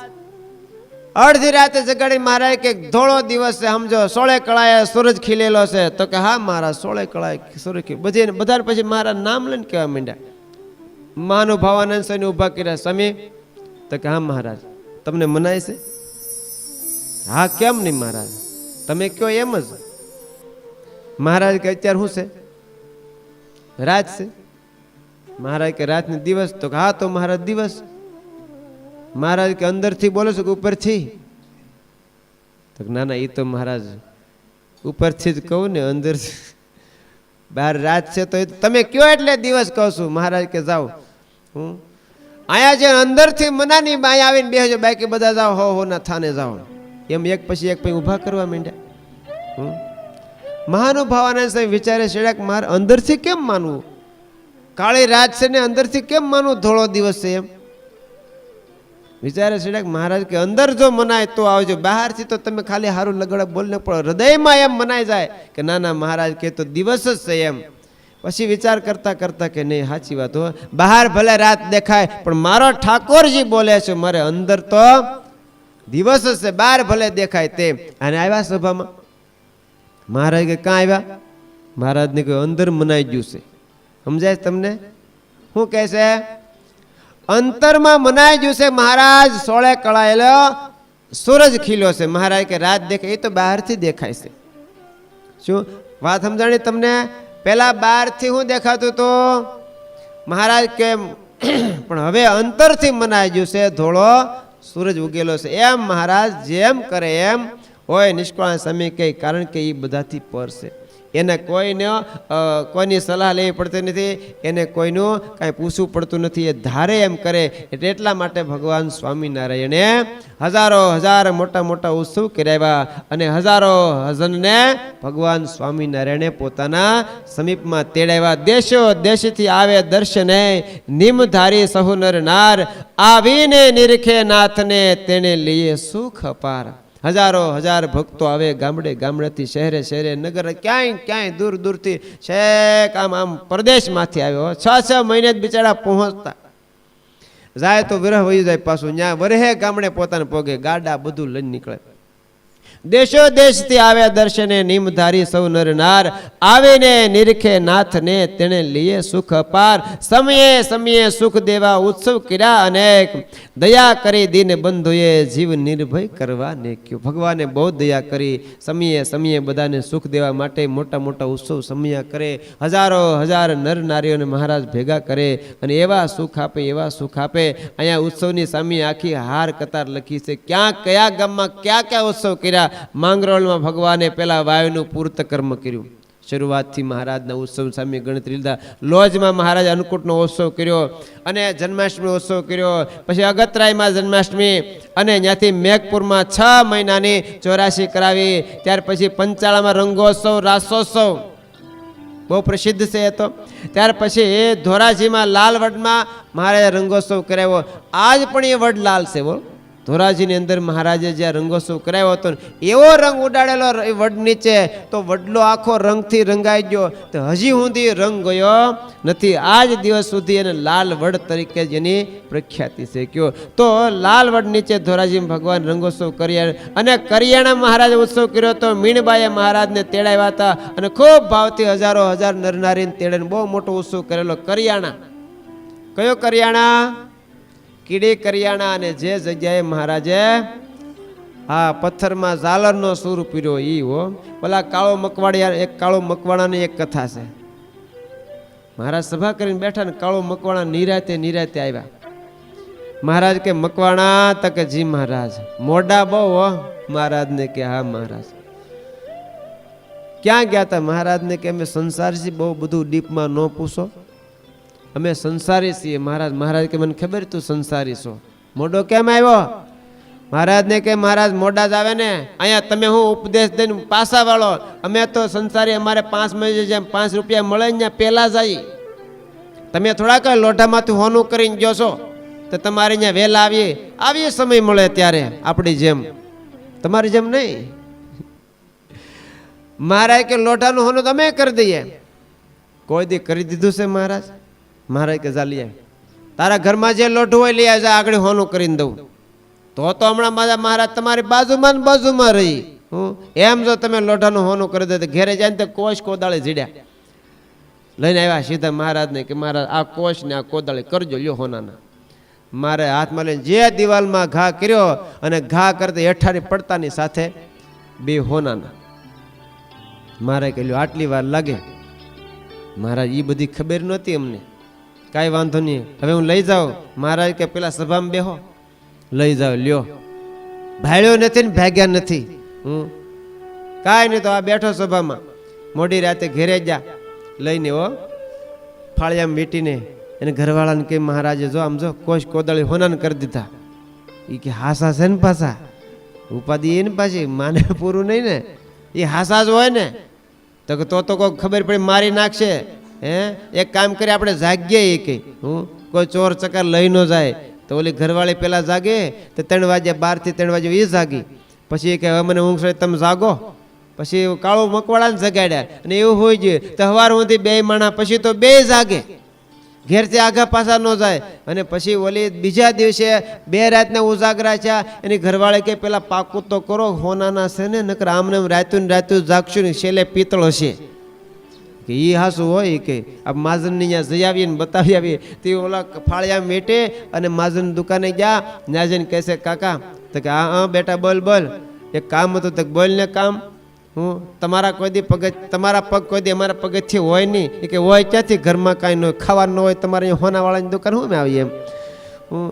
S2: અડધી રાતે જગાડી મહારાજ કે ધોળો દિવસ છે સમજો, 16 કળાએ સૂરજ ખીલેલો છે. તો કે હા મહારાજ 16 કળાએ સૂરજ ખીલે. બધા પછી મારા નામ લઈને કહેવા માંડ્યા. મહાનુભાવાનંદ સ્વામી ઉભા કર્યા. સ્વામી તો કે હા મહારાજ તમને મનાય છે? હા કેમ નહીં મહારાજ, તમે કયો એમ જ. મહારાજ કે અત્યારે શું છે? રાત છે. મહારાજ કે રાત ને દિવસ? તો હા તો મહારાજ દિવસ. મહારાજ કે અંદરથી બોલો છો કે ઉપરથી? તો ના ના એ તો મહારાજ ઉપરથી જ કહું ને, અંદર બહાર રાત છે તો તમે કયો એટલે દિવસ કહું છું. મહારાજ કે જાઓ અહીંયા જે અંદરથી મનાની અહીંયા આવીને બેસજો, બાકી બધા જાઓ હો ના થાને જાઓ. એમ એક પછી એક પછી ઊભા કરવા માંડ્યા. મહાનુભાવાનંદ સાહેબ વિચારે છે કે મારે અંદરથી કેમ માનવું? કાળી રાત છે ને અંદરથી કેમ માનવું ધોળો દિવસ છે એમ વિચારે છે. મહારાજ કે અંદર જો મનાય તો આવજો, બહારથી તો તમે ખાલી સારું લગડા બોલને પણ હૃદયમાં એમ મનાઈ જાય કે ના ના મહારાજ કે તો દિવસ જ છે એમ. પછી વિચાર કરતા કરતા કે નહીં સાચી વાત હો, બહાર ભલે રાત દેખાય પણ મારો ઠાકોરજી બોલે છે મારે અંદર તો દિવસ જ છે, બહાર ભલે દેખાય તે. અને આવ્યા સભામાં. મહારાજ કે ક્યાં આવ્યા? મહારાજને કહ્યું અંદર મનાઈ ગયું છે. સમજાય તમને શું કહે છે? અંતરમાં મનાઈ ગયું છે મહારાજ. 16 કળાએલો સૂરજ ખીલ્યો છે. મહારાજ કે રાત દેખાય એ તો બહારથી દેખાય છે. શું વાત સમજાણી તમને? પેલા બહારથી શું દેખાતું તો? મહારાજ કે પણ હવે અંતરથી મનાઈ ગયું છે, ધોળો સૂરજ ઉગેલો છે. એમ મહારાજ જેમ કરે એમ હોય. નિષ્કાળ સ્વામી કહે કારણ કે એ બધાથી પર છે. એને કોઈની સલાહ લેવી પડતી નથી, એને કોઈનું કાંઈ પૂછવું પડતું નથી. એ ધારે એમ કરે. એટલા માટે ભગવાન સ્વામિનારાયણે હજારો હજાર મોટા મોટા ઉત્સવ કરાવ્યા અને હજારો હજનને ભગવાન સ્વામિનારાયણે પોતાના સમીપમાં તેડાવ્યા. દેશો દેશથી આવે દર્શને નિમધારી સહુ નર નાર, આવીને નિરખે નાથને તેને લઈએ સુખ અપાર. હજારો હજાર ભક્તો આવે ગામડે ગામડેથી, શહેરે શહેરે, નગર, ક્યાંય ક્યાંય દૂર દૂરથી, છેક આમ પરદેશમાંથી આવ્યો. 6 મહિને જ બિચારા પહોંચતા જાય તો વિરહ વયું જાય પાછું. ત્યાં વરહે ગામડે પોતાને પોગે, ગાડા બધું લઈને નીકળે. દેશો દેશથી આવે દર્શને નિમધારી સૌ નર નાર, આવીને નિરખે નાથને તેને લીએ સુખ અપાર. સમયે સમયે સુખ દેવા ઉત્સવ કર્યા અનેક, દયા કરી દીન બંધુએ જીવ નિર્ભય કરવા નેક્યો. ભગવાને બહુ દયા કરી. સમયે સમયે બધાને સુખ દેવા માટે મોટા મોટા ઉત્સવ સમયા કરે. હજારો હજાર નર નારીઓને મહારાજ ભેગા કરે અને એવા સુખ આપે, એવા સુખ આપે. અહીંયા ઉત્સવની સામે આખી હાર કતાર લખી છે. ક્યાં કયા ગામમાં ક્યાં ક્યાં ઉત્સવ કર્યા. માંગરોળમાં ભગવાને પેલા વાયુનું પૂર્ત કર્મ કર્યું. શરૂઆતથી મહારાજના ઉત્સવ સામે ગણતરી લીધા. લોજમાં મહારાજ અન્નકૂટનો ઉત્સવ કર્યો અને જન્માષ્ટમી ઉત્સવ કર્યો. પછી અગતરાયમાં જન્માષ્ટમી અને ત્યાંથી મેઘપુરમાં 6 મહિનાની 84 કરાવી. ત્યાર પછી પંચાળામાં રંગોત્સવ, રાસોત્સવ બહુ પ્રસિદ્ધ છે એ તો. ત્યાર પછી એ ધોરાજીમાં લાલવડમાં મહારાજે રંગોત્સવ કરાવ્યો. આજ પણ એ વડ લાલ છે. બોલ, ધોરાજીની અંદર મહારાજે જ્યાં રંગોત્સવ કરાવ્યો હતો એવો રંગ ઉડાડેલો વડ નીચે, તો વડલો આખો રંગથી રંગાઈ ગયો. તો હજી સુધી રંગ ગયો નથી. આજ દિવસ સુધી એને લાલ વડ તરીકે જેની પ્રખ્યાતિ છે. કયો તો લાલ વડ નીચે ધોરાજીમાં ભગવાન રંગોત્સવ કર્યા. અને કરિયાણા મહારાજે ઉત્સવ કર્યો તો મીણબાઈએ મહારાજને તેડાવ્યા હતા અને ખૂબ ભાવથી હજારો હજાર નરનારીને તેડીને બહુ મોટો ઉત્સવ કરેલો. કરિયાણા કયો? કરિયાણા કીડી કરિયાણા. અને જે જગ્યાએ મહારાજે પથ્થરમાં ઝાલરનો સૂર પીર્યો ઈ હો. પેલા કાળો મકવાડિયા, એક કાળો મકવાણાની એક કથા છે. મહારાજ સભા કરીને બેઠા ને કાળો મકવાણા નિરાતે નિરાતે આવ્યા. મહારાજ કે મકવાણા? તો કે જી મહારાજ. મોઢા બહુ હો મહારાજને. કે હા મહારાજ. ક્યાં ગયા હતા? મહારાજને કે અમે સંસારી બહુ બધું ડીપમાં ન પૂછો, અમે સંસારી છીએ મહારાજ. મહારાજ કે મને ખબર તું સંસારી છો. મોઢો કેમ આવ્યો? મહારાજને કે મહારાજ મોઢા જ આવે ને. અહીંયા તમે હું ઉપદેશ દઈને પાસા વાળો, અમે તો સંસારી. અમારે 5 મહિને જેમ 5 રૂપિયા મળે ને પહેલા જાય. તમે થોડા કઈ લોઢામાંથી હોનું કરીને ગયો છો તો તમારે અહીંયા વહેલા આવીએ સમય મળે ત્યારે, આપણી જેમ, તમારી જેમ નહીં. મહારાજ કે લોઢાનું હોનું તમે કરી દઈએ. કોઈ દી કરી દીધું છે મહારાજ? મહારાજ કે જા લઈ તારા ઘરમાં જે લોઢું હોય લઈ જા, આગળ હોનું કરીને દઉં. તો હમણાં મારા મહારાજ તમારી બાજુમાં બાજુમાં રહી. એમ જો તમે લોઢાનું હોનું કરી દે તો ઘેરે જાય ને તો કોશ કોદાળી જીડ્યા લઈને આવ્યા સીધા મહારાજને કે મહારાજ આ કોશ ને આ કોદાળી કરજો, લ્યો હોનાના. મારે હાથમાં લઈને જે દિવાલમાં ઘા કર્યો અને ઘા કરતા હેઠારી પડતાની સાથે 2 હોનાના. મારે કે લ્યો આટલી વાર લાગે. મહારાજ એ બધી ખબર નહોતી અમને. કાંઈ વાંધો નહીં, હવે હું લઈ જાઉં. મહારાજ કે પેલા સભામાં બેહો, લઈ જાઓ, લ્યો. ભાળ્યો નથી ને ભાગ્યા નથી. કાંઈ નહીં, તો આ બેઠો સભામાં. મોડી રાતે ઘેરે જા લઈને હો ફાળિયામાં વીટીને એને ઘરવાળાને કે મહારાજે જો આમ જો કોશ કોદાળી હોનાન કરી દીધા. એ કે હાસા છે ને પાછા, ઉપાધિ એને પાછી માને પૂરું નહીં ને, એ હાસા જ હોય ને. તો કોઈ ખબર પડી મારી નાખશે. એક કામ કરી આપણે જાગીએ. એ કે કોઈ ચોર ચકાર લઈ ન જાય. તો ઓલી ઘરવાળી પેલા જાગે તો 3 વાગ્યા 12 થી 3 વાગે એ જાગી. પછી એ કે હવે મને ઊંઘ તમે જાગો. પછી કાળો મકવાડાને જગાડ્યા અને એવું હોય છે તો સવાર સુધી 2 માણા પછી તો 2 જાગે, ઘેરથી આગા પાછા ન જાય. અને પછી ઓલી બીજા દિવસે 2 રાતના ઉજાગરા છે. એની ઘરવાળે કે પેલા પાકું તો કરો, હોનાના છે ને, નકર આમને રાતું ને રાતું જાગશું ને છેલ્લે પિત્તળ હશે. કે એ હાસું હોય કે આ માજનની ત્યાં જઈ આવીએ ને બતાવી આવીએ. તે ઓલા ફાળિયામાં વેટે અને માજન દુકાને ગયા. ત્યાં જઈને કહેશે કાકા તો કે હા બેટા બોલ બોલ, એક કામ હતું તો બોલ ને કામ. હું તમારા કોઈ દી તમારા પગ કોઈ દી અમારા પગથી હોય નહીં એ કે હોય ક્યાંથી ઘરમાં કાંઈ ન હોય ખાવાનું ન હોય તમારે અહીંયા હોનાવાળાની દુકાન હું અમે આવીએ એમ હું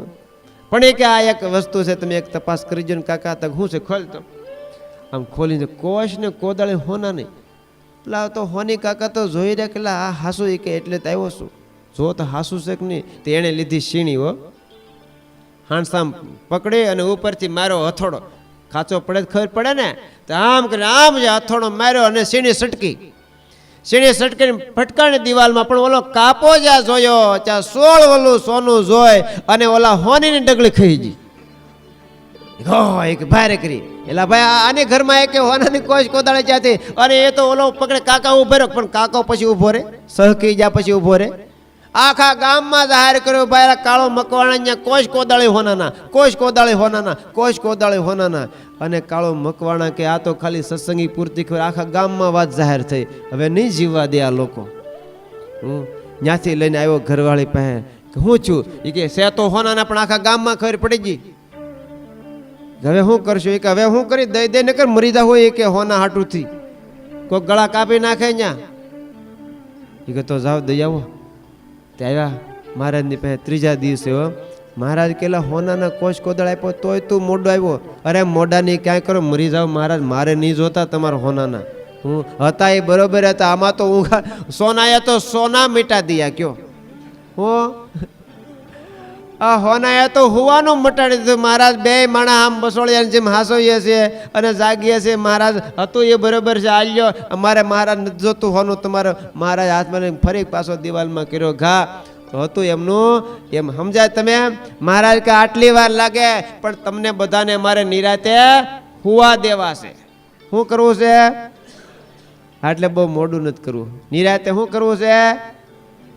S2: પણ એ કે આ એક વસ્તુ છે તમે એક તપાસ કરી જો ને કાકા તક શું છે ખોલ તો આમ ખોલીને કોશ ને કોદાળી હોના નહીં પેલા તો હોની કાકા તો જોઈ રહ્યા કે આ હાસુ એ કે એટલે તો આવ્યો છું જો તો હાસુ છે કે નહીં તો એણે લીધી સીણી હો હાણસામ પકડી અને ઉપરથી મારો હથોડો ખાચો પડે ખબર પડે ને તો આમ કરીને આમ જે હથોડો માર્યો અને સીણી સટકીને ફટકાણે દિવાલમાં પણ ઓલો કાપો જ્યાં જોયો ત્યાં 16 ઓલું સોનું જોઈ અને ઓલા હોનીની ડગલી ખાઈ ગઈ એક ભારે કરી એલા ભાઈ આની ઘરમાં એક હોનાની કોશ કોદાળી ત્યાંથી અને એ તો ઓલો પકડે કાકા ઉભો રહ્યો પણ કાકો પછી ઉભો રે સહકી જા પછી ઉભો રે આખા ગામમાં જાહેર કર્યો ભાઈ કાળો મકવાણા કોશ કોદાળી હોનાના અને કાળો મકવાણા કે આ તો ખાલી સત્સંગી પૂરતી ખબર આખા ગામમાં વાત જાહેર થઈ હવે નહીં જીવવા દે આ લોકો હું ત્યાંથી લઈને આવ્યો ઘરવાળી પાસે કે હું છું એ કે સે તો હોનાના પણ આખા ગામમાં ખબર પડી ગઈ હવે શું કરશું એ કે હવે શું કરી દઈ દઈ નકર મરી જા હોય એ કે હોના હાટુથી કોઈ ગળા કાપી નાખે ત્યાં એ કે તો જાઓ દઈ આવો તે આવ્યા મહારાજની પાસે ત્રીજા દિવસે હો મહારાજ કેલા હોનાના કોશ કોદળ આપ્યો તોય તું મોડો આવ્યો અરે મોડાની ક્યાંય કરો મરી જાવ મહારાજ મારે નહીં જોતા તમારા હોનાના હું હતા એ બરોબર હતા આમાં તો હું સોનાએ તો સોના મીટા દિયા કયો હો આ હોનાએ તો હુવાનું મટાડી દીધું મહારાજ બે માણા આમ બસોળિયા જેમ હાસોઈએ છે અને જાગીએ છે મહારાજ હતું એ બરોબર છે આલ્યો અમારે મહારાજ નથી જોતું હોનું તમારે મહારાજ હાથમાં ફરી પાછો દિવાલમાં કર્યો ઘા હતું એમનું એમ સમજાય તમે મહારાજ કે આટલી વાર લાગે પણ તમને બધાને મારે નિરાતે હુવા દેવા છે શું કરવું છે એટલે બહુ મોડું નથી કરવું નિરાતે શું કરવું છે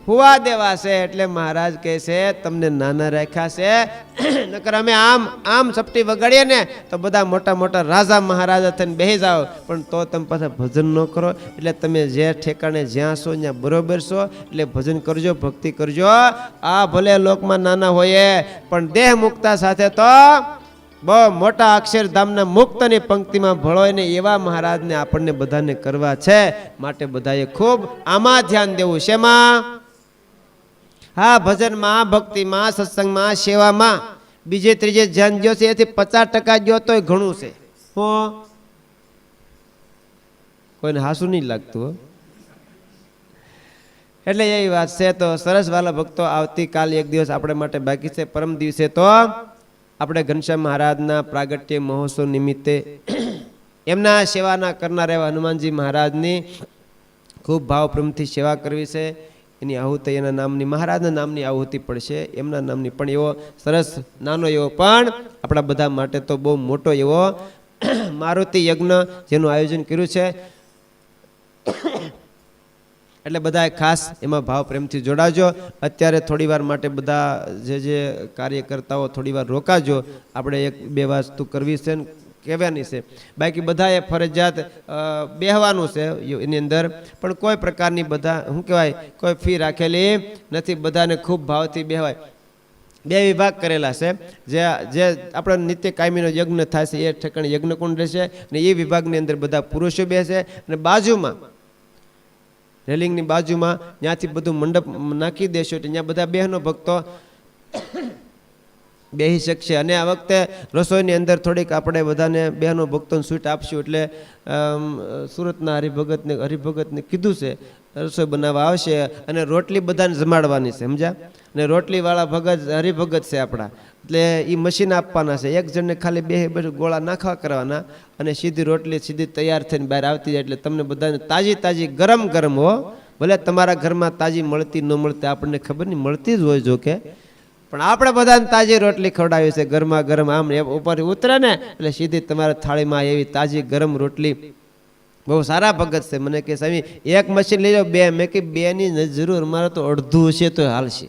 S2: હુવા દેવા છે એટલે મહારાજ કહે છે તમને નાના રાખ્યા છે નકર અમે આમ ચપટી વગાડીએ ને તો બધા મોટા મોટા રાજા મહારાજા થઈને બેસી જાઓ પણ તો તમે પાછા ભજન ન કરો એટલે તમે જે ઠેકાણે જ્યાં છો ત્યાં બરોબર છો એટલે ભજન કરજો ભક્તિ કરજો આ ભલે લોકમાં નાના હોય પણ દેહ મુક્તા સાથે તો બહુ મોટા અક્ષરધામના મુક્તની પંક્તિમાં ભળોય ને એવા મહારાજને આપણને બધાને કરવા છે માટે બધાએ ખૂબ આમાં ધ્યાન દેવું શેમાં હા ભજનમાં ભક્તિમાં સત્સંગમાં સેવામાં બીજે ત્રીજે ધ્યાન જો છે એથી 50% જો તોય ઘણું છે હો કોઈને હાસું નહીં લાગતું એટલે એવી વાત છે તો સરસ વાલા ભક્તો આવતીકાલ એક દિવસ આપણે માટે બાકી છે પરમ દિવસે તો આપણે ઘનશ્યામ મહારાજના પ્રાગટ્ય મહોત્સવ નિમિત્તે એમના સેવાના કરનાર એવા હનુમાનજી મહારાજની ખૂબ ભાવપ્રેમથી સેવા કરવી છે એની આહુતિ એના નામની મહારાજના નામની આહુતિ પડશે એમના નામની પણ એવો સરસ નાનો એવો પણ આપણા બધા માટે તો બહુ મોટો એવો મારુતિ યજ્ઞ જેનું આયોજન કર્યું છે એટલે બધાએ ખાસ એમાં ભાવ પ્રેમથી જોડાજો અત્યારે થોડી વાર માટે બધા જે કાર્યકર્તાઓ થોડી વાર રોકાજો આપણે 1-2 વસ્તુ કરવી છે કહેવાની છે બાકી બધાએ ફરજિયાત બેહવાનું છે એની અંદર પણ કોઈ પ્રકારની બધા શું કહેવાય કોઈ ફી રાખેલી નથી બધાને ખૂબ ભાવથી બેહવાય 2 વિભાગ કરેલા છે જે આપણો નિત્ય કાયમીનો યજ્ઞ થાય છે એ ઠેકાણે યજ્ઞકુંડ રહેશે અને એ વિભાગની અંદર બધા પુરુષો બેસે અને બાજુમાં રેલિંગની બાજુમાં ત્યાંથી બધું મંડપ નાખી દેશો એટલે ત્યાં બધા બહેનો ભક્તો બેસી શકશે અને આ વખતે રસોઈની અંદર થોડીક આપણે બધાને બહેનો ભક્તોને સ્વીટ આપશું એટલે સુરતના હરિભગતને કીધું છે રસોઈ બનાવવા આવશે અને રોટલી બધાને જમાડવાની છે સમજ્યા અને રોટલીવાળા હરિભગત છે આપણા એટલે એ મશીન આપવાના છે એક જણને ખાલી બે ગોળા નાખવા કરવાના અને સીધી રોટલી સીધી તૈયાર થઈને બહાર આવતી જાય એટલે તમને બધાને તાજી ગરમ હો ભલે તમારા ઘરમાં તાજી મળતી ન મળતી આપણને ખબર નહીં મળતી જ હોય જો કે પણ આપણે બધાને તાજી રોટલી ખવડાવી છે ગરમા ગરમ આમ ઉપર ઉતરે ને એટલે સીધી તમારા થાળીમાં એવી તાજી ગરમ રોટલી બહુ સારા ભગત છે મને કે સ્વામી એક મશીન લઈ જાઓ 2 મેં કે 2 ની જરૂર મારે તો અડધું છે તો હાલશે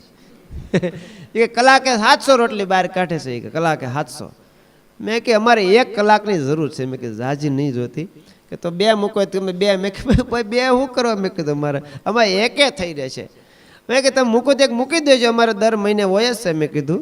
S2: એ કલાકે 700 રોટલી બહાર કાઢે છે કે કલાકે 700 મેં કે અમારે 1 કલાકની જરૂર છે મેં કે જાજી નહીં જોતી કે તો 2 મૂકો તમે 2 મેં કે 2 શું કરો મેં કીધું મારે અમારે એકે થઈ રહેશે મેં કે તમે મૂકો તો એક મૂકી દેજો અમારે દર મહિને હોય જ છે મેં કીધું